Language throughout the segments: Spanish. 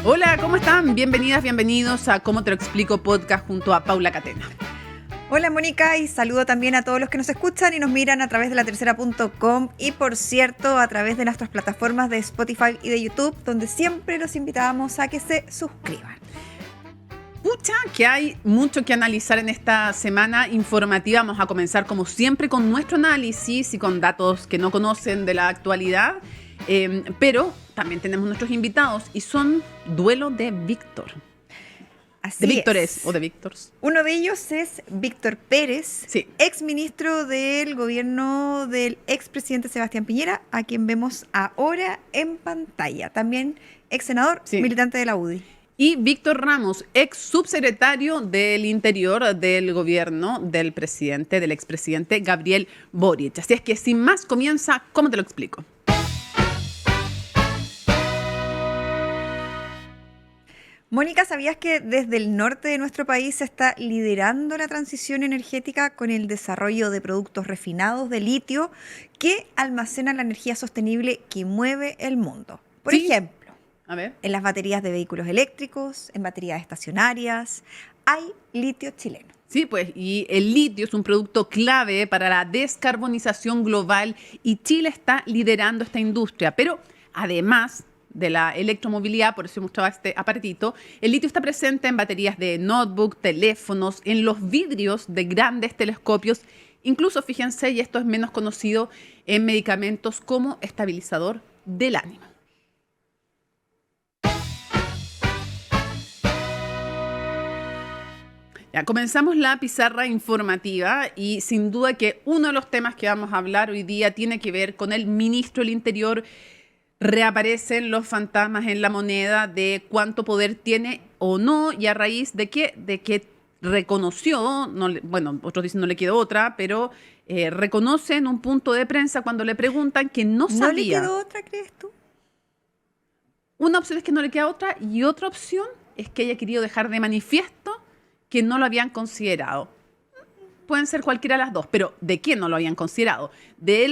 Hola, ¿cómo están? Bienvenidas, bienvenidos a Cómo te lo explico podcast junto a Paula Catena. Hola Mónica, y saludo también a todos los que nos escuchan y nos miran a través de latercera.com y por cierto a través de nuestras plataformas de Spotify y de YouTube, donde siempre los invitamos a que se suscriban. Pucha, que hay mucho que analizar en esta semana informativa. Vamos a comenzar como siempre con nuestro análisis y con datos que no conocen de la actualidad, pero también tenemos nuestros invitados y son duelo de Víctor. Así de Víctores es. O de Víctors. Uno de ellos es Víctor Pérez, Sí. exministro del gobierno del expresidente Sebastián Piñera, a quien vemos ahora en pantalla. También exsenador, Sí. militante de la UDI. Y Víctor Ramos, ex subsecretario del Interior del gobierno del expresidente Gabriel Boric. Así es que sin más comienza, ¿cómo te lo explico? Mónica, ¿sabías que desde el norte de nuestro país se está liderando la transición energética con el desarrollo de productos refinados de litio que almacenan la energía sostenible que mueve el mundo? Por Sí. ejemplo, A ver. en las baterías de vehículos eléctricos, en baterías estacionarias, hay litio chileno. Sí, pues, y el litio es un producto clave para la descarbonización global y Chile está liderando esta industria. Pero además de la electromovilidad, por eso mostraba este aparatito, el litio está presente en baterías de notebook, teléfonos, en los vidrios de grandes telescopios, incluso, fíjense, y esto es menos conocido, en medicamentos como estabilizador del ánimo. Ya, comenzamos la pizarra informativa y sin duda que uno de los temas que vamos a hablar hoy día tiene que ver con el ministro del Interior. Reaparecen los fantasmas en la moneda de cuánto poder tiene o no, y a raíz de que reconoció, bueno, otros dicen no le quedó otra, pero reconoce en un punto de prensa cuando le preguntan que no sabía. ¿No le quedó otra, crees tú? Una opción es que no le queda otra y otra opción es que haya querido dejar de manifiesto que no lo habían considerado. Pueden ser cualquiera de las dos, pero ¿de qué no lo habían considerado? De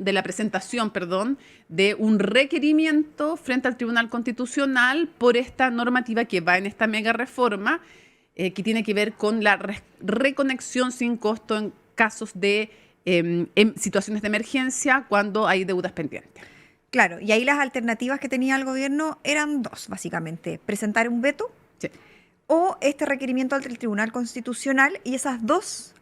la presentación de un requerimiento frente al Tribunal Constitucional por esta normativa que va en esta mega reforma que tiene que ver con la reconexión sin costo en casos de en situaciones de emergencia cuando hay deudas pendientes. Claro, y ahí las alternativas que tenía el gobierno eran dos, básicamente. Presentar un veto. Sí. O este requerimiento ante el Tribunal Constitucional, y esas dos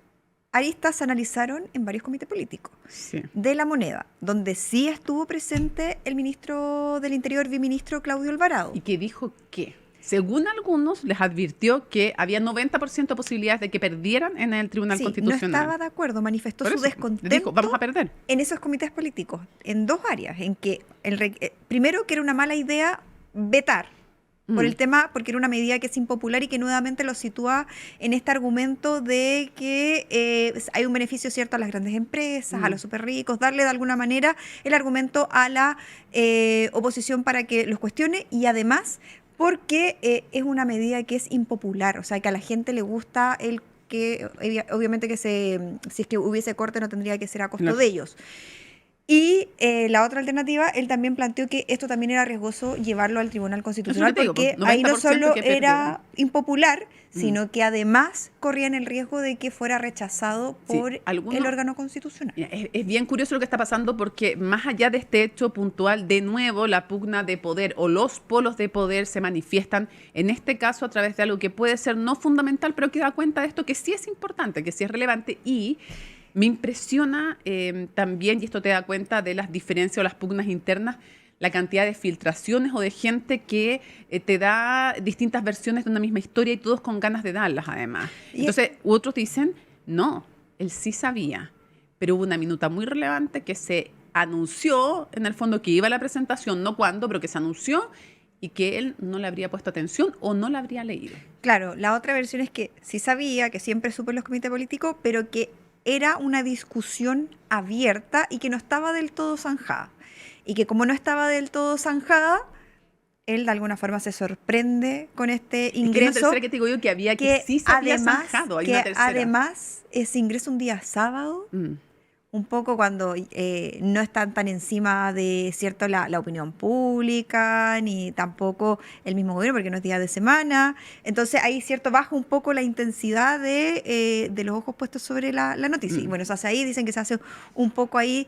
aristas se analizaron en varios comités políticos Sí. de la moneda, donde sí estuvo presente el ministro del Interior, viceministro Claudio Alvarado. Y que dijo que, según algunos, les advirtió que había 90% de posibilidades de que perdieran en el Tribunal Sí, Constitucional. no estaba de acuerdo, manifestó Por su eso, descontento dijo, vamos a perder. en esos comités políticos, en dos áreas, en que primero que era una mala idea vetar, por el tema, porque era una medida que es impopular y que nuevamente lo sitúa en este argumento de que hay un beneficio cierto a las grandes empresas, a los súper ricos, darle de alguna manera el argumento a la oposición para que los cuestione, y además porque es una medida que es impopular, o sea, que a la gente le gusta el que, obviamente que si es que hubiese corte no tendría que ser a costo Claro. de ellos. Y la otra alternativa, él también planteó que esto también era riesgoso llevarlo al Tribunal Constitucional, te digo, porque pues, ahí no 90% solo que era impopular, sino que además corrían el riesgo de que fuera rechazado Sí, por el órgano constitucional. Mira, es bien curioso lo que está pasando porque más allá de este hecho puntual, de nuevo la pugna de poder o los polos de poder se manifiestan, en este caso a través de algo que puede ser no fundamental, pero que da cuenta de esto que sí es importante, que sí es relevante. Y me impresiona también, y esto te da cuenta de las diferencias o las pugnas internas, la cantidad de filtraciones o de gente que te da distintas versiones de una misma historia y todos con ganas de darlas además. Entonces, otros dicen, no, él sí sabía, pero hubo una minuta muy relevante que se anunció, en el fondo, que iba a la presentación, no cuándo, pero que se anunció y que él no le habría puesto atención o no la habría leído. Claro, la otra versión es que sí sabía, que siempre supo en los comités políticos, pero que era una discusión abierta y que no estaba del todo zanjada. Y que como no estaba del todo zanjada, él de alguna forma se sorprende con este ingreso. Es que hay una tercera que te digo yo que había que sí se había zanjado. Hay una tercera. Además, ese ingreso un día sábado, un poco cuando no están tan encima de cierto la opinión pública, ni tampoco el mismo gobierno, porque no es día de semana. Entonces ahí cierto baja un poco la intensidad de los ojos puestos sobre la noticia. Y bueno, se hace ahí, dicen que se hace un poco ahí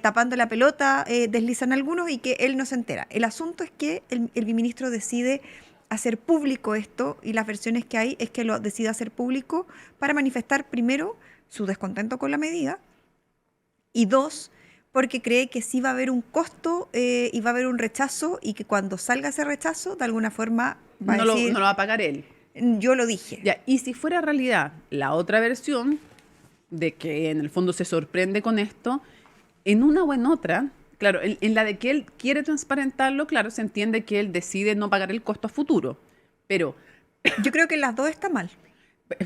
tapando la pelota, deslizan algunos y que él no se entera. El asunto es que el ministro decide hacer público esto, y las versiones que hay es que lo decide hacer público para manifestar primero su descontento con la medida, y dos, porque cree que sí va a haber un costo y va a haber un rechazo, y que cuando salga ese rechazo, de alguna forma va a decir, no lo va a pagar él. Yo lo dije. Ya, y si fuera realidad la otra versión, de que en el fondo se sorprende con esto, en una o en otra, claro, en la de que él quiere transparentarlo, claro, se entiende que él decide no pagar el costo a futuro. Pero yo creo que en las dos está mal.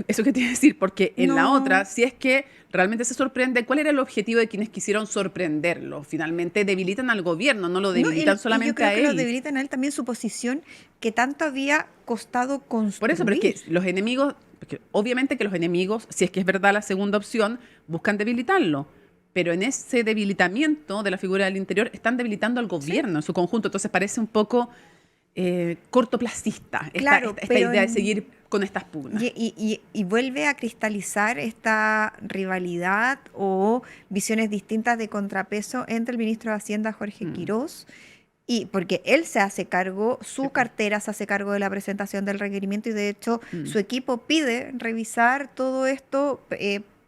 ¿Eso qué tiene que decir? Porque en la No. otra, si es que realmente se sorprende, ¿cuál era el objetivo de quienes quisieron sorprenderlo? Finalmente debilitan al gobierno, no lo debilitan solamente yo creo a que lo él. debilitan a él también, su posición que tanto había costado construir. Por eso, pero es que los enemigos, porque obviamente que los enemigos, si es que es verdad la segunda opción, buscan debilitarlo. Pero en ese debilitamiento de la figura del interior están debilitando al gobierno en su conjunto. Entonces parece un poco cortoplacista Claro, esta idea de seguir con estas pugnas. Y vuelve a cristalizar esta rivalidad o visiones distintas de contrapeso entre el ministro de Hacienda, Jorge Quirós, y porque él se hace cargo, su cartera se hace cargo de la presentación del requerimiento, y de hecho su equipo pide revisar todo esto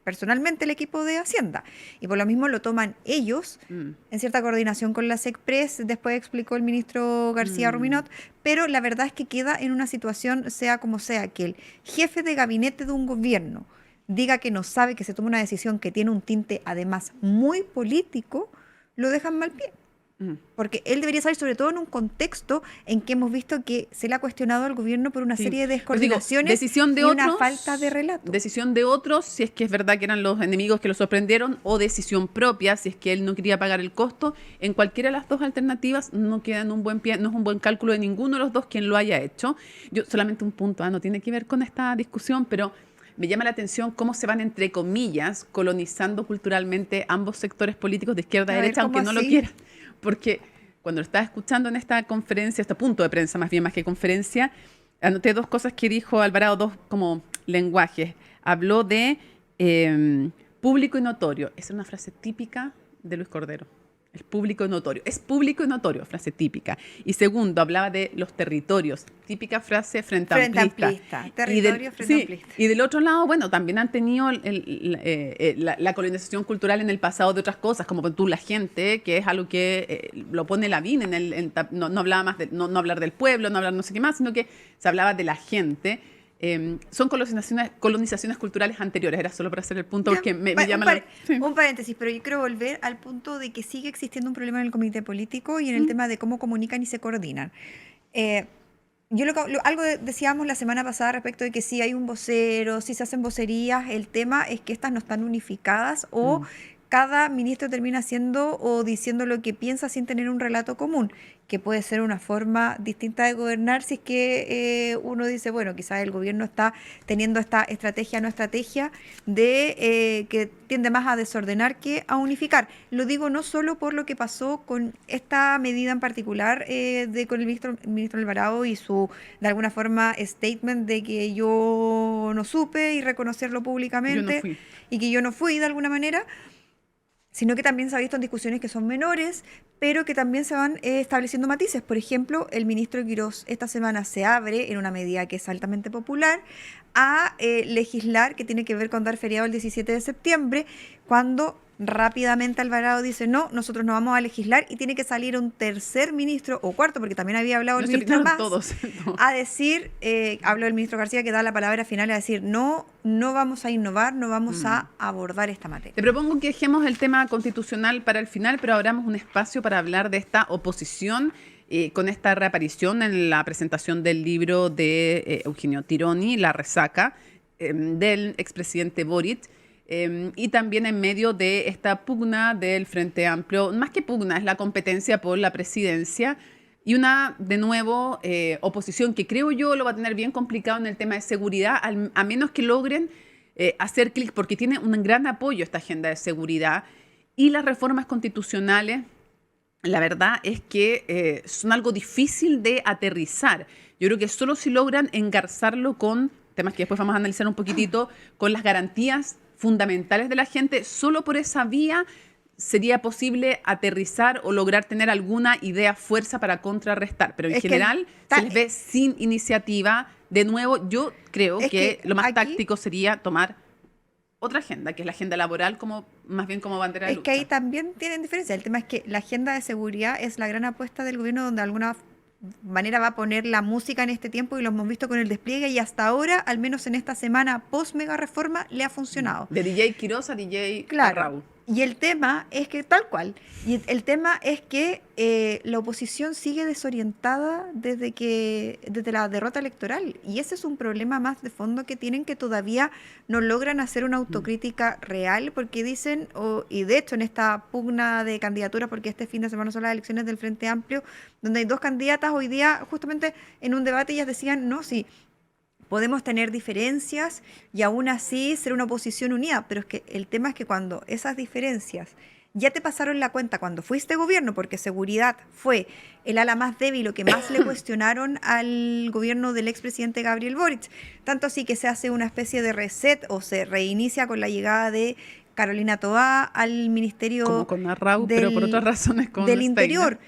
personalmente, el equipo de Hacienda, y por lo mismo lo toman ellos en cierta coordinación con la SECPRES, después explicó el ministro García Ruminot, pero la verdad es que queda en una situación, sea como sea, que el jefe de gabinete de un gobierno diga que no sabe, que se toma una decisión que tiene un tinte además muy político, lo dejan mal pie. Porque él debería saber, sobre todo en un contexto en que hemos visto que se le ha cuestionado al gobierno por una serie de descoordinaciones, decisión de y otros, una falta de relato. Decisión de otros, si es que es verdad que eran los enemigos que lo sorprendieron, o decisión propia, si es que él no quería pagar el costo. En cualquiera de las dos alternativas no queda en un buen pie, no es un buen cálculo de ninguno de los dos quien lo haya hecho. Yo solamente un punto, no tiene que ver con esta discusión, pero me llama la atención cómo se van, entre comillas, colonizando culturalmente ambos sectores políticos de izquierda a derecha, aunque no lo quieran. Porque cuando lo estaba escuchando en esta conferencia, este punto de prensa más bien más que conferencia, anoté dos cosas que dijo Alvarado, dos como lenguajes. Habló de público y notorio. Esa es una frase típica de Luis Cordero. El público y notorio. Es público y notorio, frase típica. Y segundo, hablaba de los territorios. Típica frase frente amplista. Territorio frente amplista. Y del otro lado, bueno, también han tenido la colonización cultural en el pasado de otras cosas, como tú, la gente, que es algo que lo pone Lavín no hablaba más de, no hablar del pueblo, no hablar no sé qué más, sino que se hablaba de la gente. Son colonizaciones culturales anteriores. Era solo para hacer el punto, porque me llama un paréntesis, pero yo quiero volver al punto de que sigue existiendo un problema en el comité político y en el tema de cómo comunican y se coordinan. Algo decíamos la semana pasada respecto de que si hay un vocero, si se hacen vocerías, el tema es que estas no están unificadas, o cada ministro termina haciendo o diciendo lo que piensa sin tener un relato común, que puede ser una forma distinta de gobernar si es que uno dice, bueno, quizás el gobierno está teniendo esta estrategia, no estrategia, de que tiende más a desordenar que a unificar. Lo digo no solo por lo que pasó con esta medida en particular con el ministro Alvarado y su, de alguna forma, statement de que yo no supe, y reconocerlo públicamente, y que yo no fui de alguna manera, sino que también se ha visto en discusiones que son menores, pero que también se van estableciendo matices. Por ejemplo, el ministro Quirós esta semana se abre, en una medida que es altamente popular, a legislar, que tiene que ver con dar feriado el 17 de septiembre, cuando rápidamente Alvarado dice, no, nosotros no vamos a legislar, y tiene que salir un tercer ministro, o cuarto, porque también había hablado el ministro más, a decir, habló el ministro García, que da la palabra final, a decir, no vamos a innovar, no vamos a abordar esta materia. Te propongo que dejemos el tema constitucional para el final, pero abramos un espacio para hablar de esta oposición con esta reaparición en la presentación del libro de Eugenio Tironi, La Resaca, del expresidente Boric, y también en medio de esta pugna del Frente Amplio, más que pugna, es la competencia por la presidencia, y una, de nuevo, oposición que creo yo lo va a tener bien complicado en el tema de seguridad, a menos que logren hacer clic, porque tiene un gran apoyo esta agenda de seguridad, Y las reformas constitucionales, la verdad es que son algo difícil de aterrizar. Yo creo que solo si logran engarzarlo con temas que después vamos a analizar un poquitito, con las garantías fundamentales de la gente, solo por esa vía sería posible aterrizar o lograr tener alguna idea fuerza para contrarrestar. Pero en general se les ve sin iniciativa. De nuevo, yo creo que lo más táctico sería tomar otra agenda, que es la agenda laboral, como más bien como bandera de lucha. Es que ahí también tienen diferencia. El tema es que la agenda de seguridad es la gran apuesta del gobierno, donde de alguna manera va a poner la música en este tiempo, y lo hemos visto con el despliegue, y hasta ahora, al menos en esta semana post mega reforma, le ha funcionado. De DJ Quiroz a DJ claro. Raúl. Y el tema es que, tal cual, y el tema es que la oposición sigue desorientada desde la derrota electoral, y ese es un problema más de fondo que tienen, que todavía no logran hacer una autocrítica real, porque dicen, y de hecho en esta pugna de candidaturas, porque este fin de semana son las elecciones del Frente Amplio, donde hay dos candidatas, hoy día justamente en un debate ellas decían, no, sí, podemos tener diferencias y aún así ser una oposición unida, pero es que el tema es que cuando esas diferencias ya te pasaron la cuenta cuando fuiste gobierno, porque seguridad fue el ala más débil o que más le cuestionaron al gobierno del expresidente Gabriel Boric, tanto así que se hace una especie de reset o se reinicia con la llegada de Carolina Toá al Ministerio como con Arrau, pero por otras razones con del Interior.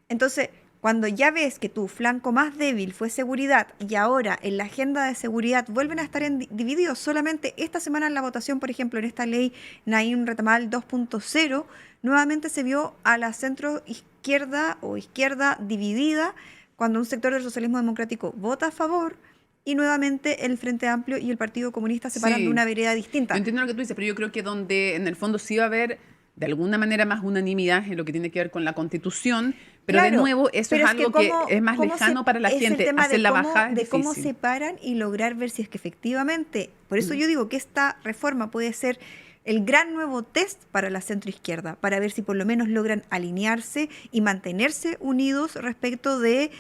Entonces, cuando ya ves que tu flanco más débil fue seguridad, y ahora en la agenda de seguridad vuelven a estar divididos, solamente esta semana en la votación, por ejemplo, en esta ley Naim Retamal 2.0, nuevamente se vio a la centro izquierda o izquierda dividida, cuando un sector del socialismo democrático vota a favor, y nuevamente el Frente Amplio y el Partido Comunista se paran de una vereda distinta. Yo entiendo lo que tú dices, pero yo creo que donde en el fondo sí va a haber de alguna manera más unanimidad en lo que tiene que ver con la Constitución, pero claro, de nuevo eso es algo que es más lejano para la gente, hacer la bajada de cómo se paran y lograr ver si es que efectivamente, por eso yo digo que esta reforma puede ser el gran nuevo test para la centroizquierda, para ver si por lo menos logran alinearse y mantenerse unidos respecto de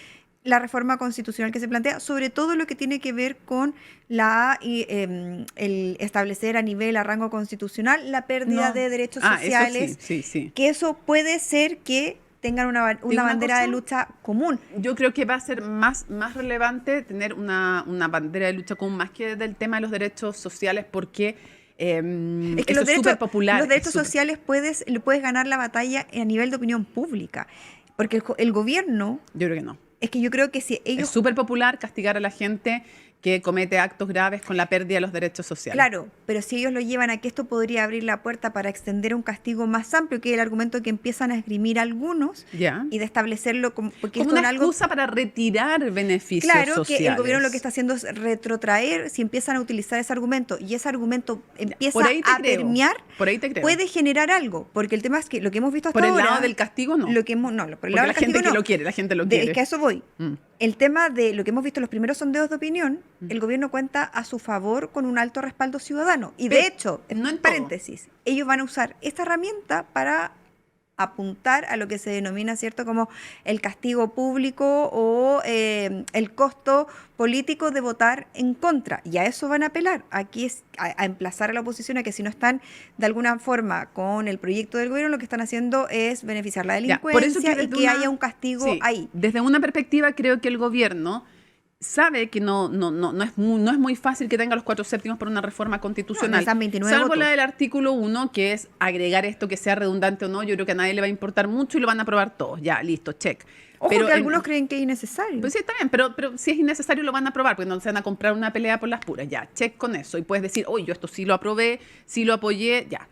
la reforma constitucional que se plantea, sobre todo lo que tiene que ver con el establecer a nivel, a rango constitucional, la pérdida de derechos sociales, eso sí. Que eso puede ser que tengan una bandera de lucha común. Yo creo que va a ser más relevante tener una bandera de lucha común, más que del tema de los derechos sociales, porque es que es súper popular. Los derechos sociales puedes ganar la batalla a nivel de opinión pública, porque el gobierno... Yo creo que no. Es que yo creo que si ellos... Es súper popular castigar a la gente que comete actos graves con la pérdida de los derechos sociales. Claro, pero si ellos lo llevan a que esto podría abrir la puerta para extender un castigo más amplio, que es el argumento que empiezan a esgrimir algunos, y de establecerlo como una excusa para retirar beneficios sociales. Que el gobierno lo que está haciendo es retrotraer, si empiezan a utilizar ese argumento y ese argumento empieza a permear, puede generar algo, porque el tema es que lo que hemos visto hasta ahora... Por el lado del castigo no. Por el lado del la gente que lo quiere, la gente lo quiere. Es que a eso voy. El tema de lo que hemos visto en los primeros sondeos de opinión, el gobierno cuenta a su favor con un alto respaldo ciudadano. Y de hecho, en paréntesis, ellos van a usar esta herramienta para apuntar a lo que se denomina, ¿cierto?, como el castigo público o el costo político de votar en contra. Y a eso van a apelar. Aquí es a emplazar a la oposición a que si no están de alguna forma con el proyecto del gobierno, lo que están haciendo es beneficiar la delincuencia y que haya un castigo ahí. Desde una perspectiva, creo que el gobierno sabe que no es muy fácil que tenga los 4/7 por una reforma constitucional. No, 29 salvo votos. La del artículo 1, que es agregar esto que sea redundante o no. Yo creo que a nadie le va a importar mucho y lo van a aprobar todos. Ya, listo, check. Ojo, pero que algunos creen que es innecesario. Pues sí, está bien, pero si es innecesario lo van a aprobar, porque no se van a comprar una pelea por las puras. Ya, check con eso. Y puedes decir, oye, yo esto sí lo aprobé, sí lo apoyé, ya.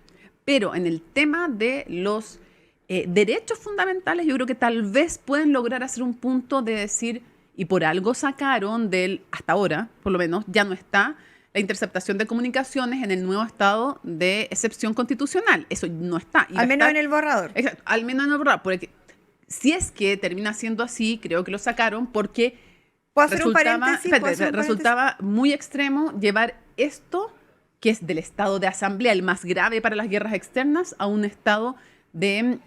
Pero en el tema de los derechos fundamentales, yo creo que tal vez pueden lograr hacer un punto de decir... Y por algo sacaron hasta ahora, por lo menos, ya no está la interceptación de comunicaciones en el nuevo estado de excepción constitucional. Eso no está. Al menos en el borrador. Exacto, al menos en el borrador. Porque si es que termina siendo así, creo que lo sacaron porque resultaba muy extremo llevar esto, que es del estado de asamblea, el más grave para las guerras externas, a un estado de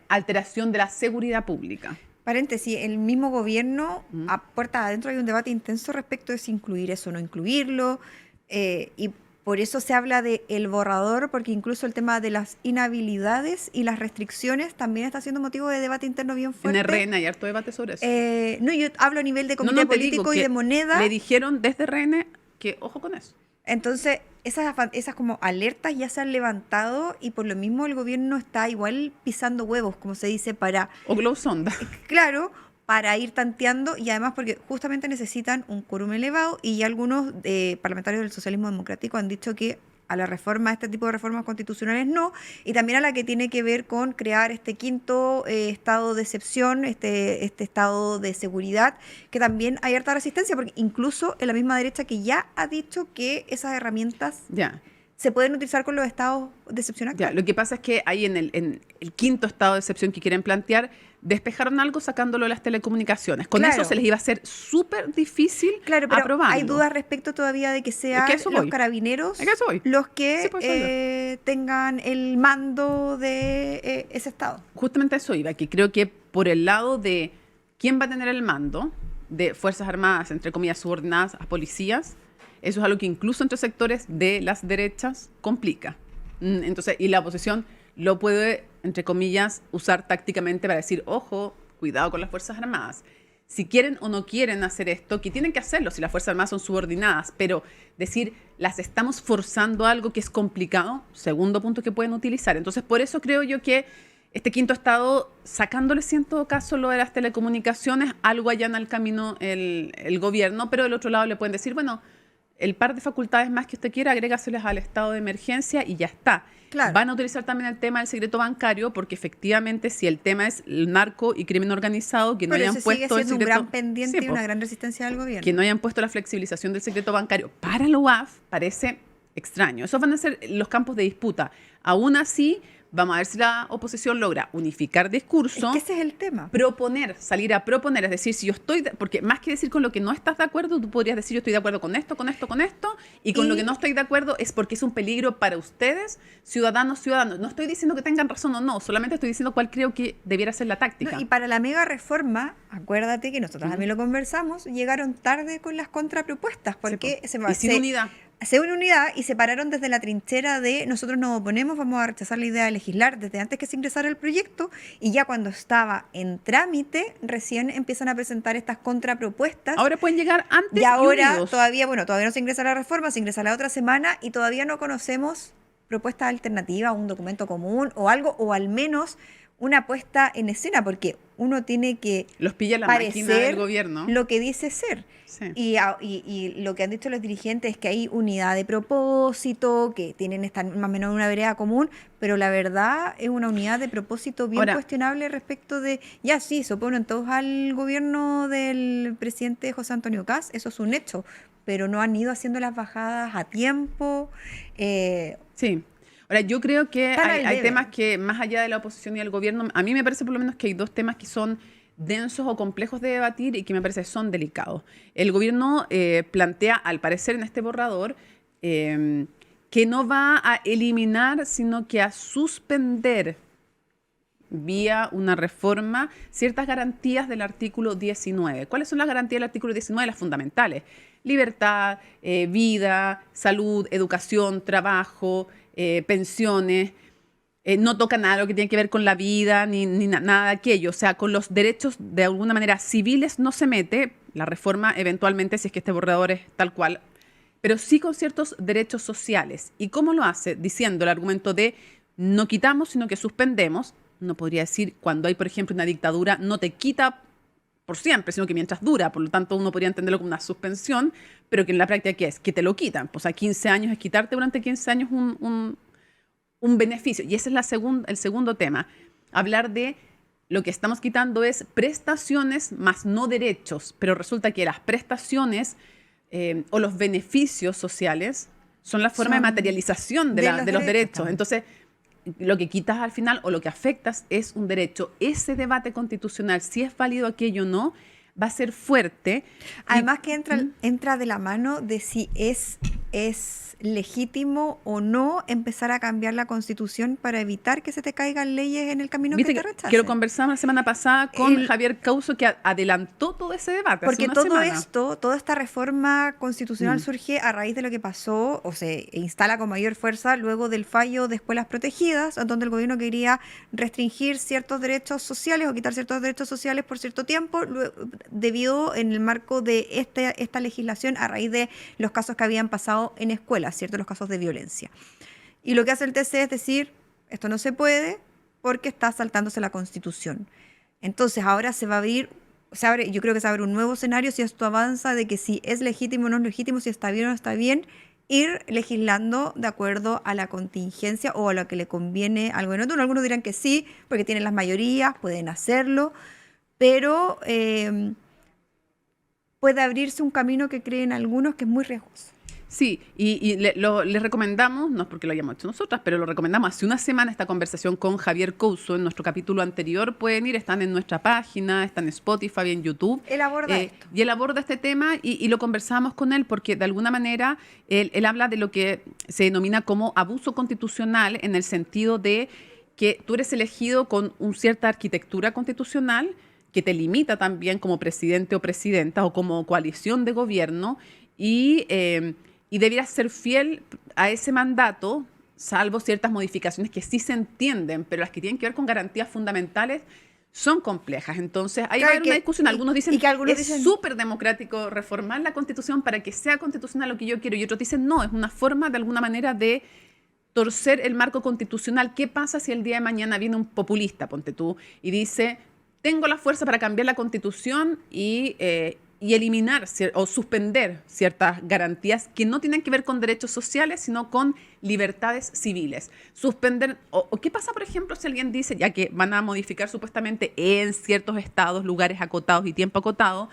alteración de la seguridad pública. Paréntesis, el mismo gobierno, a puertas adentro hay un debate intenso respecto de si incluir eso o no incluirlo, y Por eso se habla de el borrador, porque incluso el tema de las inhabilidades y las restricciones también está siendo motivo de debate interno bien fuerte. En RN hay harto debate sobre eso. No, yo hablo a nivel de comité te político digo y que de moneda. le dijeron desde RN que ojo con eso. Entonces, esas como alertas ya se han levantado y por lo mismo el gobierno está igual pisando huevos, como se dice, para... O glow sonda. Claro, para ir tanteando y además porque justamente necesitan un quórum elevado y ya algunos parlamentarios del socialismo democrático han dicho que a la reforma, a este tipo de reformas constitucionales no, y también a la que tiene que ver con crear este quinto estado de excepción, este estado de seguridad, que también hay harta resistencia, porque incluso en la misma derecha que ya ha dicho que esas herramientas se pueden utilizar con los estados de excepción actuales. Lo que pasa es que ahí en el quinto estado de excepción que quieren plantear, despejaron algo sacándolo de las telecomunicaciones. Con eso se les iba a ser súper difícil pero aprobarlo. Hay dudas respecto todavía de que sean los carabineros los que tengan el mando de ese estado. Justamente eso iba, que creo que por el lado de quién va a tener el mando de Fuerzas Armadas, entre comillas, subordinadas a policías, eso es algo que incluso entre sectores de las derechas complica. Entonces, y la oposición lo puede, entre comillas, usar tácticamente para decir, ojo, cuidado con las Fuerzas Armadas. Si quieren o no quieren hacer esto, que tienen que hacerlo si las Fuerzas Armadas son subordinadas, pero decir, las estamos forzando a algo que es complicado, segundo punto que pueden utilizar. Entonces, por eso creo yo que este quinto estado, sacándole en todo caso lo de las telecomunicaciones, algo allana el camino el gobierno, pero del otro lado le pueden decir, bueno, el par de facultades más que usted quiera, agrégaseles al estado de emergencia y ya está. Claro. Van a utilizar también el tema del secreto bancario, porque efectivamente si el tema es el narco y crimen organizado, que no hayan puesto el secreto... un gran pendiente y una gran resistencia del gobierno. Que no hayan puesto la flexibilización del secreto bancario para la UAF parece extraño. Esos van a ser los campos de disputa. Aún así, vamos a ver si la oposición logra unificar discurso. Es que ese es el tema. Proponer, salir a proponer. Es decir, si yo estoy... porque más que decir con lo que no estás de acuerdo, tú podrías decir yo estoy de acuerdo con esto, con esto, con esto. Y con lo que no estoy de acuerdo es porque es un peligro para ustedes, ciudadanos. No estoy diciendo que tengan razón o no. Solamente estoy diciendo cuál creo que debiera ser la táctica. No, y para la mega reforma, acuérdate que nosotros también lo conversamos, llegaron tarde con las contrapropuestas. Porque y sin unidad. Se une unidad y se pararon desde la trinchera de nosotros nos oponemos, vamos a rechazar la idea de legislar desde antes que se ingresara el proyecto y ya cuando estaba en trámite recién empiezan a presentar estas contrapropuestas. Ahora pueden llegar antes y ahora unidos. todavía no se ingresa la reforma, se ingresa la otra semana y todavía no conocemos propuestas alternativas, un documento común o algo, o al menos una puesta en escena, porque uno tiene que los pilla la máquina del gobierno, lo que dice ser. Sí. Y lo que han dicho los dirigentes es que hay unidad de propósito, que tienen más o menos una vereda común, pero la verdad es una unidad de propósito bien cuestionable respecto de, ya sí, se oponen todos al gobierno del presidente José Antonio Kast, eso es un hecho, pero no han ido haciendo las bajadas a tiempo. Sí. Ahora, yo creo que hay temas que, más allá de la oposición y del gobierno, a mí me parece por lo menos que hay dos temas que son densos o complejos de debatir y que me parece son delicados. El gobierno plantea, al parecer en este borrador, que no va a eliminar, sino que a suspender vía una reforma ciertas garantías del artículo 19. ¿Cuáles son las garantías del artículo 19? Las fundamentales. Libertad, vida, salud, educación, trabajo, pensiones, no toca nada lo que tiene que ver con la vida, ni nada de aquello. O sea, con los derechos de alguna manera civiles no se mete la reforma eventualmente, si es que este borrador es tal cual, pero sí con ciertos derechos sociales. ¿Y cómo lo hace? Diciendo el argumento de no quitamos, sino que suspendemos. No podría decir, cuando hay, por ejemplo, una dictadura, no te quita por siempre, sino que mientras dura. Por lo tanto, uno podría entenderlo como una suspensión, pero que en la práctica, ¿qué es? Que te lo quitan. Pues a 15 años es quitarte durante 15 años un beneficio. Y ese es el segundo tema. Hablar de lo que estamos quitando es prestaciones más no derechos, pero resulta que las prestaciones o los beneficios sociales son la forma de materialización de los derechos. Entonces, lo que quitas al final o lo que afectas es un derecho. Ese debate constitucional, si es válido aquello o no, va a ser fuerte. Además que entra de la mano de si es es legítimo o no empezar a cambiar la Constitución para evitar que se te caigan leyes en el camino que te rechacen. Que lo conversamos la semana pasada con Javier Couso, que adelantó todo ese debate. Porque toda esta reforma constitucional surge a raíz de lo que pasó, o se instala con mayor fuerza luego del fallo de escuelas protegidas, donde el gobierno quería restringir ciertos derechos sociales o quitar ciertos derechos sociales por cierto tiempo, debido en el marco de esta legislación a raíz de los casos que habían pasado en escuelas, ¿cierto? Los casos de violencia. Y lo que hace el TC es decir, esto no se puede porque está saltándose la Constitución. Entonces ahora yo creo que se abre un nuevo escenario si esto avanza, de que si es legítimo o no es legítimo, si está bien o no está bien, ir legislando de acuerdo a la contingencia o a lo que le conviene al gobierno. Algunos dirán que sí, porque tienen las mayorías, pueden hacerlo, pero puede abrirse un camino que creen algunos que es muy riesgoso. Sí, y les recomendamos, no es porque lo hayamos hecho nosotras, pero lo recomendamos hace una semana esta conversación con Javier Couso. En nuestro capítulo anterior pueden ir, están en nuestra página, están en Spotify, en YouTube. Él aborda esto. Y él aborda este tema y lo conversamos con él porque de alguna manera él habla de lo que se denomina como abuso constitucional, en el sentido de que tú eres elegido con una cierta arquitectura constitucional que te limita también como presidente o presidenta o como coalición de gobierno y debieras ser fiel a ese mandato, salvo ciertas modificaciones que sí se entienden, pero las que tienen que ver con garantías fundamentales son complejas. Entonces, ahí va a haber una discusión. Algunos dicen que es súper democrático reformar la Constitución para que sea constitucional lo que yo quiero, y otros dicen no, es una forma de alguna manera de torcer el marco constitucional. ¿Qué pasa si el día de mañana viene un populista, ponte tú, y dice, tengo la fuerza para cambiar la Constitución y eliminar o suspender ciertas garantías que no tienen que ver con derechos sociales, sino con libertades civiles? Suspender, o qué pasa, por ejemplo, si alguien dice, ya que van a modificar supuestamente en ciertos estados, lugares acotados y tiempo acotado,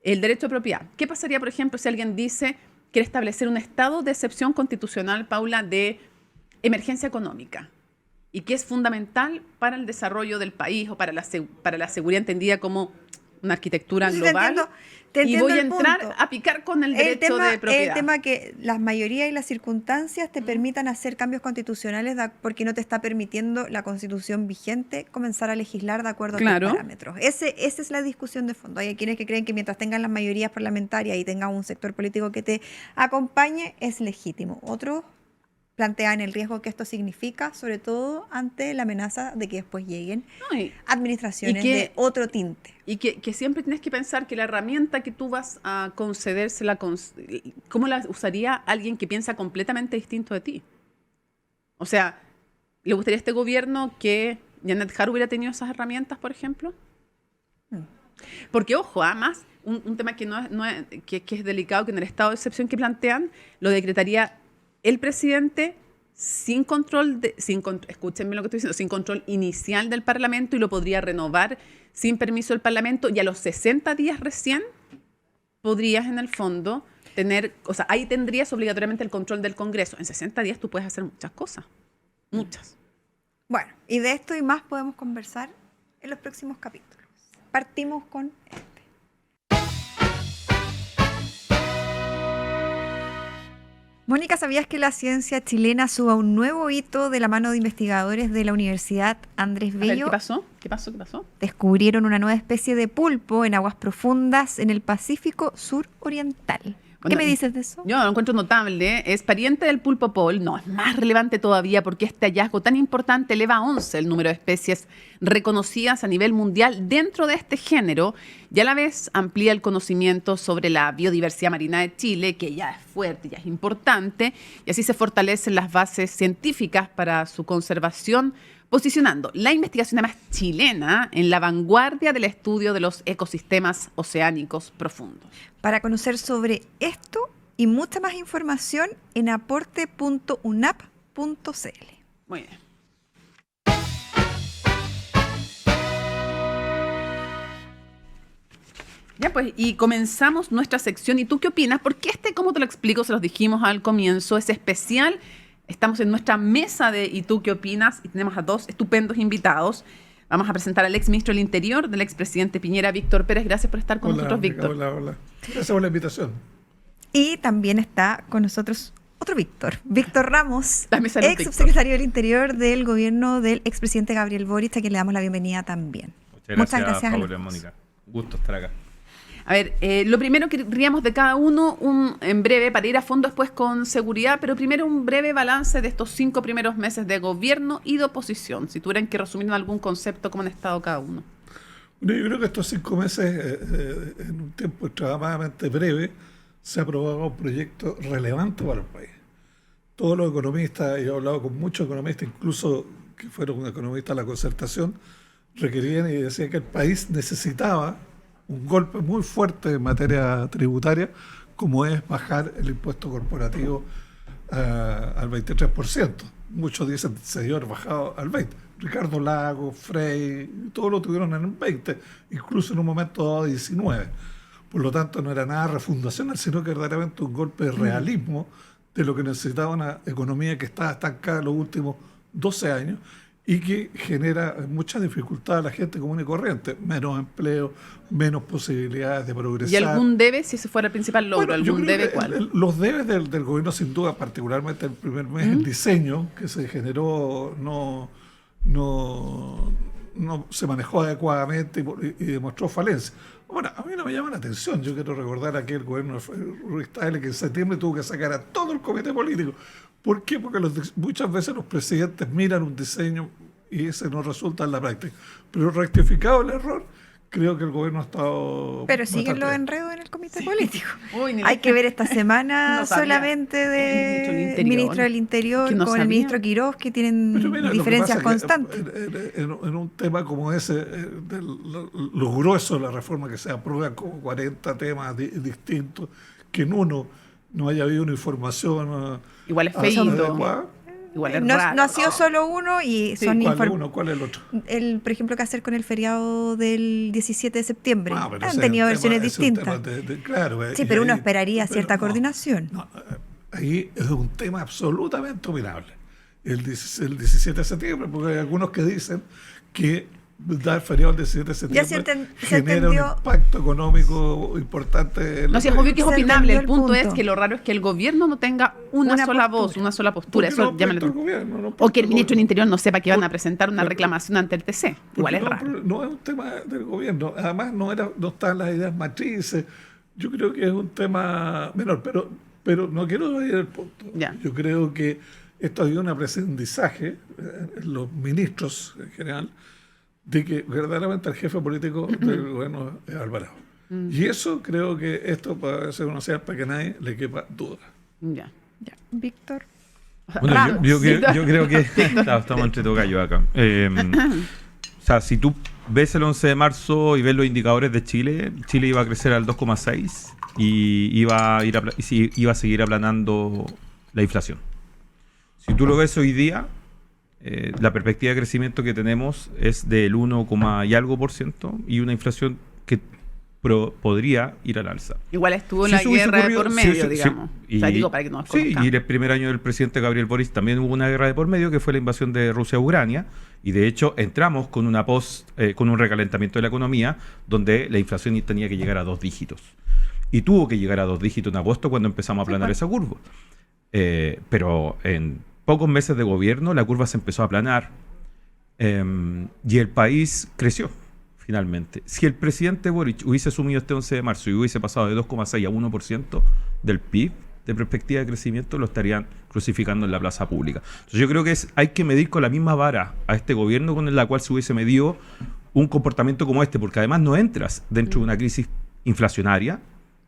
el derecho de propiedad. ¿Qué pasaría, por ejemplo, si alguien dice, quiere establecer un estado de excepción constitucional, Paula, de emergencia económica, y que es fundamental para el desarrollo del país o para la seguridad entendida como una arquitectura global? Y voy a entrar a picar con el derecho de propiedad. El tema que las mayorías y las circunstancias te permitan hacer cambios constitucionales porque no te está permitiendo la Constitución vigente comenzar a legislar de acuerdo a tus parámetros. Esa es la discusión de fondo. Hay quienes que creen que mientras tengan las mayorías parlamentarias y tengan un sector político que te acompañe, es legítimo. Otros plantean el riesgo que esto significa, sobre todo ante la amenaza de que después lleguen administraciones de otro tinte. Y que siempre tienes que pensar que la herramienta que tú vas a concedérsela, ¿cómo la usaría alguien que piensa completamente distinto de ti? O sea, ¿le gustaría a este gobierno que Janet Jara hubiera tenido esas herramientas, por ejemplo? Porque, ojo, además, un tema que es delicado, que en el estado de excepción que plantean, lo decretaría el presidente sin control, escúchenme lo que estoy diciendo, sin control inicial del Parlamento, y lo podría renovar sin permiso del Parlamento, y a los 60 días recién podrías en el fondo tener, o sea, ahí tendrías obligatoriamente el control del Congreso. En 60 días tú puedes hacer muchas cosas, muchas. Bueno, y de esto y más podemos conversar en los próximos capítulos. Partimos con este. Mónica, ¿sabías que la ciencia chilena suba un nuevo hito de la mano de investigadores de la Universidad Andrés Bello? ¿Qué pasó? ¿Qué pasó? Descubrieron una nueva especie de pulpo en aguas profundas en el Pacífico suroriental. ¿Qué me dices de eso? Yo lo encuentro notable. Es pariente del pulpo Paul. No, es más relevante todavía porque este hallazgo tan importante eleva a 11 el número de especies reconocidas a nivel mundial dentro de este género, y a la vez amplía el conocimiento sobre la biodiversidad marina de Chile, que ya es fuerte, ya es importante, y así se fortalecen las bases científicas para su conservación, posicionando la investigación además chilena en la vanguardia del estudio de los ecosistemas oceánicos profundos. Para conocer sobre esto y mucha más información en aporte.unap.cl. Muy bien. Ya pues, y comenzamos nuestra sección. ¿Y tú qué opinas? Porque como te lo explico, se los dijimos al comienzo, es especial. Estamos en nuestra mesa de ¿Y tú qué opinas? Y tenemos a dos estupendos invitados. Vamos a presentar al ex ministro del Interior, del expresidente Piñera, Víctor Pérez. Gracias por estar con nosotros, Víctor. Hola. Gracias por la invitación. Y también está con nosotros otro Víctor Ramos, Dame salud, ex Víctor. subsecretario del Interior del gobierno del expresidente Gabriel Boric, a quien le damos la bienvenida también. Muchas gracias, a Paula, los dos. Mónica. Gusto estar acá. A ver, lo primero que queríamos de cada uno, en breve, para ir a fondo después con seguridad, pero primero un breve balance de estos 5 primeros meses de gobierno y de oposición, si tuvieran que resumir en algún concepto cómo han estado cada uno. Bueno, yo creo que estos 5 meses, en un tiempo extremadamente breve, se ha aprobado un proyecto relevante para el país. Todos los economistas, y he hablado con muchos economistas, incluso que fueron economistas de la concertación, requerían y decían que el país necesitaba un golpe muy fuerte en materia tributaria, como es bajar el impuesto corporativo al 23%. Muchos dicen que se debió haber bajado al 20%. Ricardo Lagos, Frey, todos lo tuvieron en el 20%, incluso en un momento dado 19%. Por lo tanto, no era nada refundacional, sino que verdaderamente un golpe de realismo de lo que necesitaba una economía que estaba estancada en los últimos 12 años y que genera mucha dificultad a la gente común y corriente, menos empleo, menos posibilidades de progresar. ¿Y algún debe, si ese fuera el principal logro, Bueno, yo algún creo debe que cuál? los debes del gobierno, sin duda, particularmente el primer mes, el diseño que se generó no se manejó adecuadamente y demostró falencia. Bueno, a mí no me llama la atención. Yo quiero recordar a aquel gobierno de Ruiz Tagle que en septiembre tuvo que sacar a todo el comité político. ¿Por qué? Porque muchas veces los presidentes miran un diseño y ese no resulta en la práctica. Pero rectificado el error, creo que el gobierno ha estado... Pero siguen bastante los bien. enredos en el comité político. Uy, ni Hay la- que ver esta semana No sabía. solamente El del ministro ministro del Interior Que no con el sabía. ministro Quirós, que tienen Pero mira, lo que diferencias pasa es que, constantes. en un tema como ese, lo grueso de la reforma que se aprueba como 40 temas distintos, que en uno no haya habido una información Igual es feíto, adecuada. igual es No, raro. no ha sido solo uno y Sí, son ¿Cuál es inform- uno? ¿Cuál es el otro? por ejemplo, qué hacer con el feriado del 17 de septiembre. Ah, pero Han ese tenido es un versiones tema- es un distintas. tema claro, Sí, y pero uno ahí- esperaría pero cierta no, coordinación. no, ahí es un tema absolutamente opinable. El 17 de septiembre, porque hay algunos que dicen que dar feriado el 17 de Ya septiembre se genera un entendió. impacto económico importante. en No, la si es obvio que es Se opinable. entendió El el punto es punto. que lo raro es que el gobierno no tenga una sola voz, una sola postura. ¿Por qué Eso no llámale- afecta al gobierno? No O afecta que el al ministro del gobierno. Interior no sepa que van a presentar una Pero- reclamación ante el TC. Igual es Porque raro. no es un tema del gobierno. Además, no están las ideas matrices. Yo creo que es un tema menor, pero no quiero ir al punto. Ya. Yo creo que esto ha habido un aprendizaje en los ministros en general de que verdaderamente el jefe político del gobierno es Alvarado. Y eso creo que esto puede ser una señal para que nadie le quepa duda. Ya. Ya. Víctor. Bueno, Ramos. yo creo que estamos entre tocayo acá. O sea, si tú ves el 11 de marzo y ves los indicadores de Chile, Chile iba a crecer al 2,6 y iba a seguir aplanando la inflación. Si tú lo ves hoy día, la perspectiva de crecimiento que tenemos es del 1, y algo por ciento y una inflación que podría ir al alza. Igual estuvo Si la eso hubiese guerra de ocurrido- por sí, medio, sí, digamos. sí. O sea, digo, para que nos Sí, conozcamos. y en el primer año del presidente Gabriel Boric también hubo una guerra de por medio, que fue la invasión de Rusia a Ucrania, y de hecho entramos con con un recalentamiento de la economía, donde la inflación tenía que llegar a 2 dígitos. Y tuvo que llegar a 2 dígitos en agosto cuando empezamos a aplanar esa curva. Pero en pocos meses de gobierno la curva se empezó a aplanar y el país creció. Finalmente, si el presidente Boric hubiese asumido este 11 de marzo y hubiese pasado de 2,6 a 1% del PIB de perspectiva de crecimiento, lo estarían crucificando en la plaza pública. Entonces yo creo que hay que medir con la misma vara a este gobierno con la cual se hubiese medido un comportamiento como este, porque además no entras dentro de una crisis inflacionaria,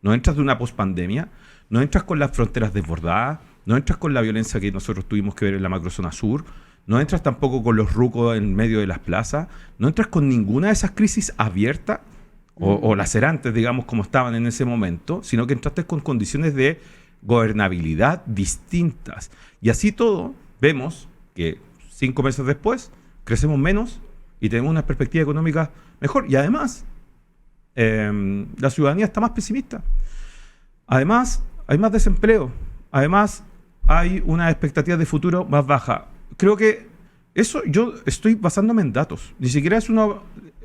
no entras de una pospandemia, no entras con las fronteras desbordadas, no entras con la violencia que nosotros tuvimos que ver en la macrozona sur, no entras tampoco con los rucos en medio de las plazas, no entras con ninguna de esas crisis abiertas o lacerantes, digamos, como estaban en ese momento, sino que entraste con condiciones de gobernabilidad distintas. Y así todo, vemos que 5 meses después crecemos menos y tenemos una perspectiva económica mejor. Y además, la ciudadanía está más pesimista. Además, hay más desempleo. Además, hay una expectativa de futuro más baja. Creo que eso yo estoy basándome en datos. Ni siquiera es una